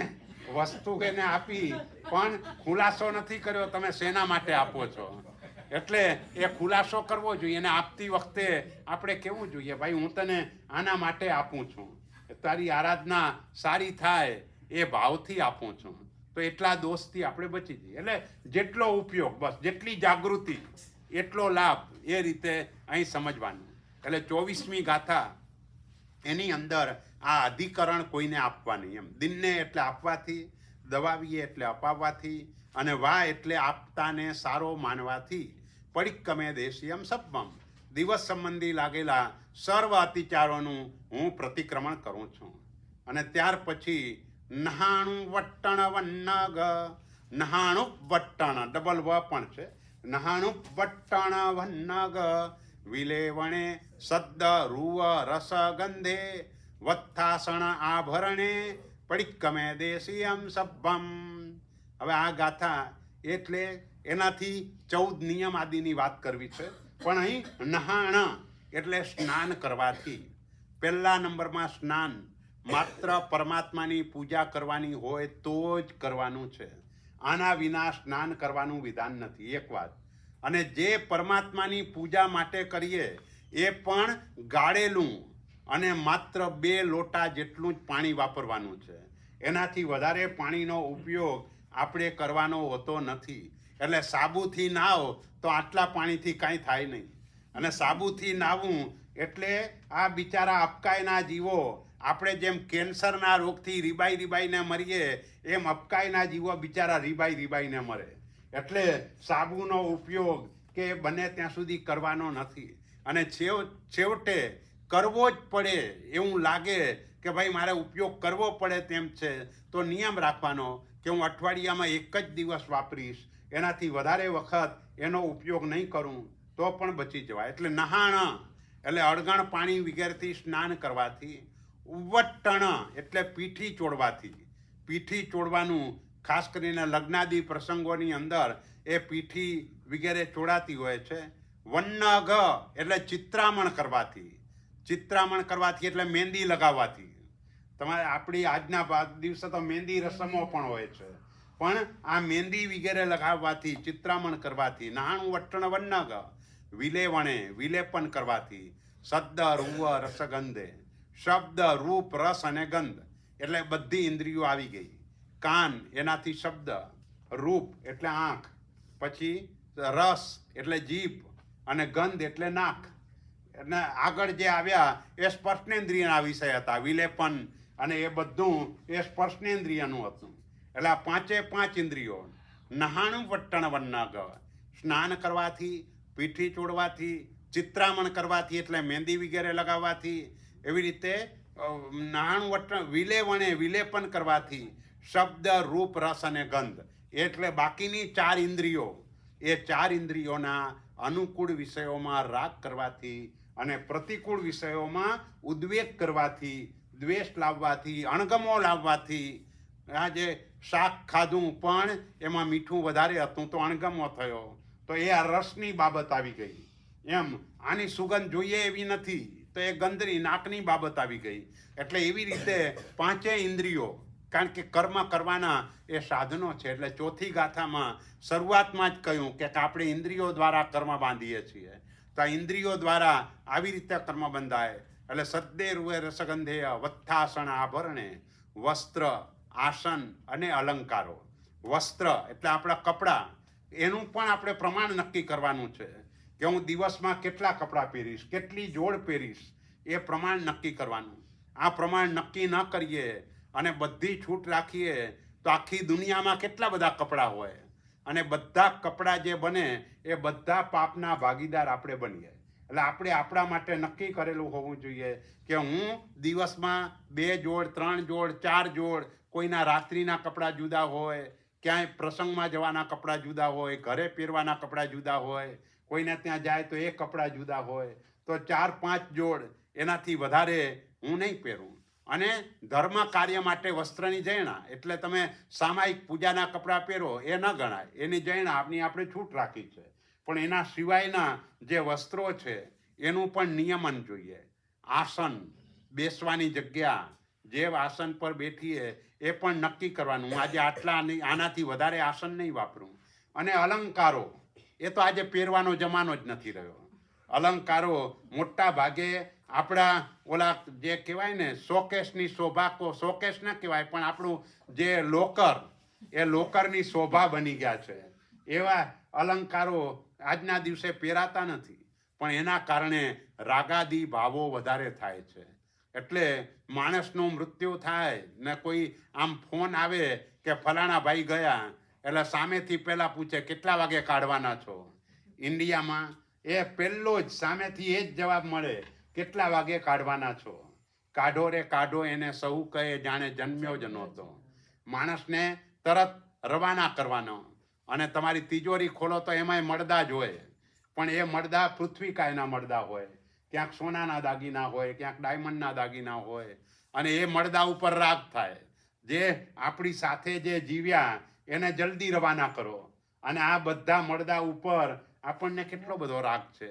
Speaker 1: વસ્તુ એને આપી પણ ખુલાસો નથી કર્યો તમે શેના માટે આપો છો. એટલે એ ખુલાસો કરવો જોઈએ. અને આપતી વખતે આપણે કહેવું જોઈએ ભાઈ હું તને આના માટે આપું છું, તારી આરાધના સારી થાય એ ભાવથી આપું છું. તો એટલા દોષથી આપણે બચી જઈએ. એટલે જેટલો ઉપયોગ, બસ જેટલી જાગૃતિ એટલો લાભ, એ રીતે અહીં સમજવાનું. એટલે 24મી ગાથા એની અંદર આ અધિકરણ કોઈને આપવાની. એમ દિનને એટલે આપવાથી, દવાવીએ એટલે અપાવવાથી, અને વા એટલે આપતાને સારો માનવાથી, પડિક્કમે દેશિયમ સબ્બમ દિવસ સંબંધી લાગેલા સર્વ અતિચારોનું હું પ્રતિક્રમણ કરું છું. અને ત્યાર પછી નહાણું વટ્ટણ વન્નગ, નહાણું વટ્ટણ ડબલ વ પણ છે, નહાણું વટ્ટણ વન્નગ વિલેવણે સદ્દ રૂવ રસ ગંધે વત્થાસણ આભરણે પડિક્કમે દેશિયમ સબ્બમ. હવે આ ગાથા એટલે એનાથી 14 નિયમ આદિની વાત કરવી છે. પણ અહીં નહાણ એટલે સ્નાન કરવાથી. પહેલા નંબરમાં સ્નાન માત્ર પરમાત્માની પૂજા કરવાની હોય તો જ કરવાનું છે. આના વિના સ્નાન કરવાનું વિધાન નથી. એક વાત. અને જે પરમાત્માની પૂજા માટે કરીએ એ પણ ગાળેલું અને માત્ર 2 લોટા જેટલું જ પાણી વાપરવાનું છે. એનાથી વધારે પાણીનો ઉપયોગ આપણે કરવાનો હોતો નથી. એટલે સાબુથી નાવ તો આટલા પાણીથી કાંઈ થાય નહીં. અને સાબુથી નાવું એટલે આ બિચારા અપકાયના જીવો, આપણે જેમ કેન્સરના રોગથી રીબાઈને મરીએ એમ અપકાયના જીવો બિચારા રીબાઈને મરે. એટલે સાબુનો ઉપયોગ કે બને ત્યાં સુધી કરવાનો નથી. અને છેવટે કરવો જ પડે એવું લાગે કે ભાઈ મારે ઉપયોગ કરવો પડે તેમ છે તો નિયમ રાખવાનો કે હું અઠવાડિયામાં 1 જ દિવસ વાપરીશ, એનાથી વધારે વખત એનો ઉપયોગ નહીં કરું તો પણ બચી જવાય. એટલે નહાણ એટલે અળગણ પાણી વગેરેથી સ્નાન કરવાથી, ઉવટ્ટણ એટલે પીઠી ચોડવાથી. પીઠી ચોડવાનું ખાસ કરીને લગ્નાદિ પ્રસંગોની અંદર એ પીઠી વગેરે ચોડાતી હોય છે. વન્નગ એટલે ચિત્રામણ કરવાથી. ચિત્રામણ કરવાથી એટલે મહેંદી લગાવવાથી. તમારે આપણી આજના દિવસે તો મહેંદી રસમો પણ હોય છે, પણ આ મહેંદી વગેરે લગાવવાથી, ચિત્રામણ કરવાથી, નહાણું વટ્ટણ વન્નગ વિલેવણે વિલેપન કરવાથી, સદ્દ રૂવ રસગંધે, શબ્દ રૂપ રસ અને ગંધ એટલે બધી ઇન્દ્રિયો આવી ગઈ. કાન એનાથી શબ્દ, રૂપ એટલે આંખ, પછી રસ એટલે જીભ અને ગંધ એટલે નાક. અને આગળ જે આવ્યા એ સ્પર્શનેન્દ્રિયના વિષય હતા, વિલેપન અને એ બધું એ સ્પર્શનેન્દ્રિયનું હતું. એટલે આ પાંચે પાંચ ઇન્દ્રિયો નહાણું વટ્ટણ વન્નગ, સ્નાન કરવાથી, પીઠી ચોડવાથી, ચિત્રામણ કરવાથી એટલે મહેંદી વગેરે લગાવવાથી, એવી રીતે નહાણું વટ્ટણ વિલેવણે વિલેપન કરવાથી, શબ્દ રૂપ રસ અને ગંધ એટલે બાકીની 4 ઇન્દ્રિયો, એ 4 ઇન્દ્રિયોના અનુકૂળ વિષયોમાં રાગ કરવાથી અને પ્રતિકૂળ વિષયોમાં ઉદ્વેગ કરવાથી, દ્વેષ લાવવાથી, અણગમો લાવવાથી. આ જે શાક ખાધું પણ એમાં મીઠું વધારે હતું તો અણગમો થયો, તો એ આ રસની બાબત આવી ગઈ. એમ આની સુગંધ જોઈએ એવી નથી તો એ ગંધની નાકની બાબત આવી ગઈ. એટલે એવી રીતે પાંચેય ઇન્દ્રિયો, કારણ કે કર્મ કરવાના એ સાધનો છે. એટલે ચોથી ગાથામાં શરૂઆતમાં જ કહ્યું કે આપણે ઇન્દ્રિયો દ્વારા કર્મ બાંધીએ છીએ, તો આ ઇન્દ્રિયો દ્વારા આવી રીતે કર્મ બંધાય. એટલે સદ્દે રૂએ રસગંધેય વત્થાસન આભરણે, વસ્ત્ર, આસન અને અલંકારો. વસ્ત્ર એટલે આપણા કપડાં, એનું પણ આપણે પ્રમાણ નક્કી કરવાનું છે કે હું દિવસમાં કેટલા કપડાં પહેરીશ, કેટલી જોડ પહેરીશ, એ પ્રમાણ નક્કી કરવાનું. આ પ્રમાણ નક્કી ન કરીએ અને બધી છૂટ રાખીએ તો આખી દુનિયામાં કેટલા બધા કપડાં હોય, અને બધા કપડાં જે બને એ બધા પાપના ભાગીદાર આપણે બનીએ. એટલે આપણે આપણા માટે નક્કી કરેલું હોવું જોઈએ કે હું દિવસમાં 2 જોડ, 3 જોડ, 4 જોડ, કોઈના રાત્રિના કપડાં જુદા હોય, ક્યાંય પ્રસંગમાં જવાના કપડાં જુદા હોય, ઘરે પહેરવાના કપડાં જુદા હોય, કોઈને ત્યાં જાય તો એ કપડાં જુદા હોય, તો 4-5 જોડ, એનાથી વધારે હું નહીં પહેરું. અને ધર્મ કાર્ય માટે વસ્ત્રની જૈણા એટલે તમે સામાયિક પૂજાના કપડાં પહેરો એ ન ગણાય, એની જૈણા આપણે છૂટ રાખી છે. પણ એના સિવાયના જે વસ્ત્રો છે એનું પણ નિયમન જોઈએ. આસન, બેસવાની જગ્યા, જે આસન પર બેઠીએ એ પણ નક્કી કરવાનું, હું આજે આનાથી વધારે આસન નહીં વાપરું. અને અલંકારો, એ તો આજે પહેરવાનો જમાનો જ નથી રહ્યો. અલંકારો મોટા ભાગે આપણા ઓલા જે કહેવાય ને શોકેસની શોભા, શોકેસ ન કહેવાય પણ આપણું જે લોકર, એ લોકરની શોભા બની ગયા છે. એવા અલંકારો આજના દિવસે પહેરાતા નથી, પણ એના કારણે રાગાદી ભાવો વધારે થાય છે. એટલે માણસનું મૃત્યુ થાય ને કોઈ આમ ફોન આવે કે ફલાણા ભાઈ ગયા, એટલે સામેથી પહેલાં પૂછે કેટલા વાગે કાઢવાના છો. ઇન્ડિયામાં એ પહેલો જ સામેથી એ જ જવાબ મળે, કેટલા વાગે કાઢવાના છો. કાઢો રે કાઢો એને સહુ કહે જાણે જન્મ્યો જ નહોતો. માણસને તરત રવાના કરવાનો. અને તમારી તિજોરી ખોલો તો એમાંય મળદા જ હોય, પણ એ મળદા પૃથ્વીકાયના મળદા હોય, ક્યાંક સોનાના દાગીના હોય, ક્યાંક ડાયમંડના દાગીના હોય, અને એ મળદા ઉપર રાગ થાય. જે આપણી સાથે જે જીવ્યા એને જલ્દી રવાના કરો. અને આ બધા મળદા ઉપર આપણને કેટલો બધો રાગ છે.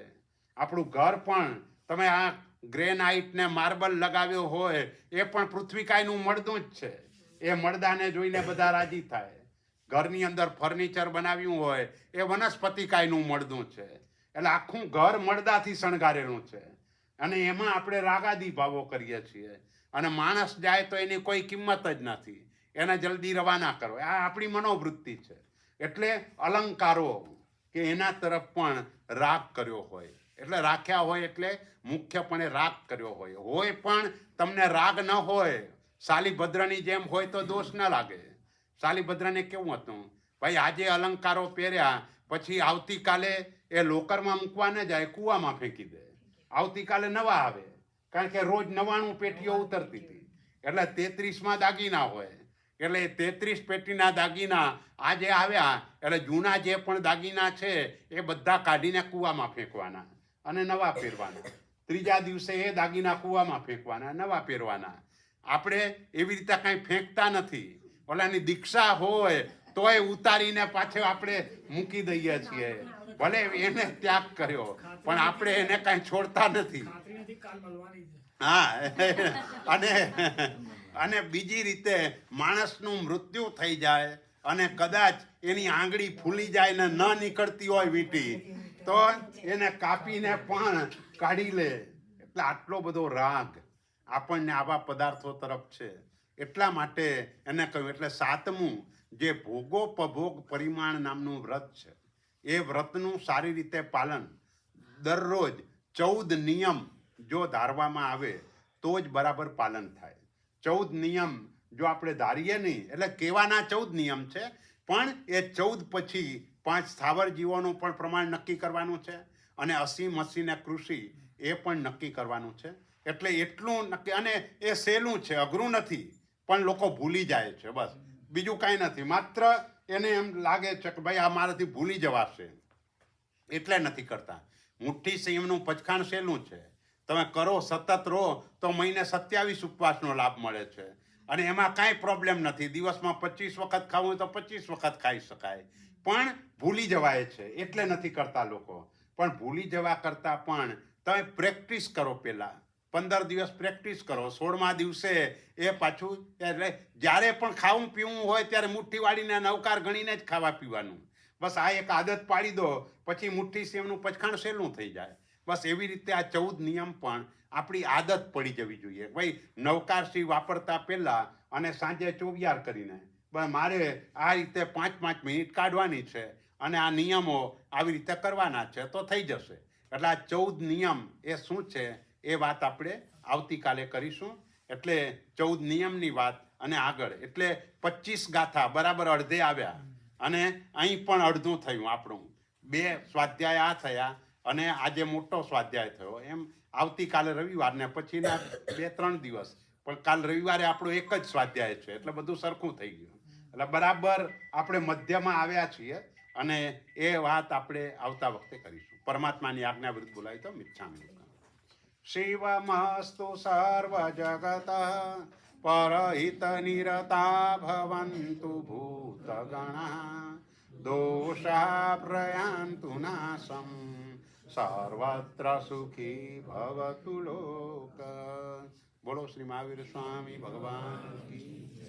Speaker 1: આપણું ઘર પણ તમે આ ગ્રેનાઇટ ને માર્બલ લગાવ્યો હોય એ પણ પૃથ્વીકાયનું મળદું જ છે. એ મળદાને જોઈને બધા રાજી થાય. ઘરની અંદર ફર્નિચર બનાવ્યું હોય એ વનસ્પતિકાયનું મળદું છે. એટલે આખું ઘર મળદાથી શણગારેલું છે. અને એમાં આપણે રાગાદી ભાવો કરીએ છીએ. અને માણસ જાય તો એની કોઈ કિંમત જ નથી, એને જલ્દી રવાના કરો. આ આપણી મનોવૃત્તિ છે. એટલે અલંકારો કે એના તરફ પણ રાગ કર્યો હોય, એટલે રાખ્યા હોય એટલે મુખ્યપણે રાગ કર્યો હોય પણ તમને રાગ ન હોય, શાલીભદ્રની જેમ હોય તો દોષ ન લાગે. શાલીભદ્રને કેવું હતું, ભાઈ આજે અલંકારો પહેર્યા પછી આવતીકાલે એ લોકરમાં મૂકવા ન જાય, કૂવામાં ફેંકી દે. આવતીકાલે નવા આવે, કારણ કે રોજ 99 પેટીઓ ઉતરતી હતી. એટલે 33માં દાગીના હોય, એટલે 33 પેટીના દાગીના આજે આવ્યા એટલે જૂના જે પણ દાગીના છે એ બધા કાઢીને કૂવામાં ફેંકવાના અને નવા પહેરવાના. ત્રીજા દિવસે એ દાગીના કૂવામાં ફેંકવાના, નવા પહેરવાના. આપણે એવી રીતે કાંઈ ફેંકતા નથી. ઓલાની દીક્ષા હોય તોય ઉતારીને પાછો આપણે મૂકી દઈએ છીએ. ભલે એને ત્યાગ કર્યો પણ આપણે એને કાંઈ છોડતા નથી.
Speaker 6: નથી, કાલ મળવાની છે.
Speaker 1: હા અને બીજી રીતે માણસનું મૃત્યુ થઈ જાય અને કદાચ એની આંગળી ફૂલી જાય ને ન નીકળતી હોય વીંટી તો એને કાપીને પણ કાઢી લે. એટલે આટલો બધો રાગ આપણને આવા પદાર્થો તરફ છે. એટલા માટે એને કહ્યું. એટલે 7મું જે ભોગોપભોગ પરિમાણ નામનું વ્રત છે એ વ્રતનું સારી રીતે પાલન દરરોજ 14 નિયમ જો ધારવામાં આવે તો જ બરાબર પાલન થાય. 14 નિયમ જો આપણે ધારીએ નહીં, એટલે કહેવાના 14 નિયમ છે પણ એ 14 પછી 5 સ્થાવર જીવોનું પણ પ્રમાણ નક્કી કરવાનું છે અને 80 ને કૃષિ એ પણ નક્કી કરવાનું છે. એટલે એટલું નક્કી, અને એ સહેલું છે, અઘરું નથી, પણ લોકો ભૂલી જાય છે. બસ બીજું કાંઈ નથી. માત્ર એને એમ લાગે છે કે ભાઈ આ મારાથી ભૂલી જવાશે એટલે નથી કરતા. મુઠ્ઠી સંયમનું પચખાણ સહેલું છે. તમે કરો, સતત રહો તો મહિને 27 ઉપવાસનો લાભ મળે છે અને એમાં કાંઈ પ્રોબ્લેમ નથી. દિવસમાં 25 વખત ખાવું હોય તો 25 વખત ખાઈ શકાય, પણ ભૂલી જવાય છે એટલે નથી કરતા લોકો. પણ ભૂલી જવા કરતાં પણ તમે પ્રેક્ટિસ કરો. પહેલાં 15 દિવસ પ્રેક્ટિસ કરો, 16મા દિવસે એ પાછું, એટલે જ્યારે પણ ખાવું પીવું હોય ત્યારે મુઠ્ઠી વાળીને નવકાર ગણીને જ ખાવા પીવાનું. બસ આ એક આદત પાડી દો, પછી મુઠ્ઠી સેવનું પચખાણ સહેલું થઈ જાય. બસ એવી રીતે આ 14 નિયમ પણ આપણી આદત પડી જવી જોઈએ. ભાઈ નવકારસી વાપરતા પહેલાં અને સાંજે ચોવિયાર કરીને બસ મારે આ રીતે 5-5 મિનિટ કાઢવાની છે અને આ નિયમો આવી રીતે કરવાના છે તો થઈ જશે. એટલે આ 14 નિયમ એ શું છે એ વાત આપણે આવતીકાલે કરીશું. એટલે 14 નિયમની વાત અને આગળ, એટલે 25 ગાથા બરાબર અડધે આવ્યા અને અહીં પણ અડધું થયું આપણું. 2 સ્વાધ્યાય આ થયા અને આજે મોટો સ્વાધ્યાય થયો. એમ આવતીકાલે રવિવારને પછીના 2-3 દિવસ, પણ કાલ રવિવારે આપણો એક જ સ્વાધ્યાય છે એટલે બધું સરખું થઈ ગયું. એટલે બરાબર આપણે મધ્યમાં આવ્યા છીએ અને એ વાત આપણે આવતા વખતે કરીશું. પરમાત્માની આજ્ઞા વિરુદ્ધ બોલાય તો મિચ્છામિ. શિવમસ્તુ સર્વ જગત પરહિત નિરતા ભવન્તુ ભૂતગણા દોષા પ્રયાન્તુ નાશમ સર્વત્ર સુખી ભવતુ લોક. બોલો શ્રી મહાવીર સ્વામી ભગવાન કી જય.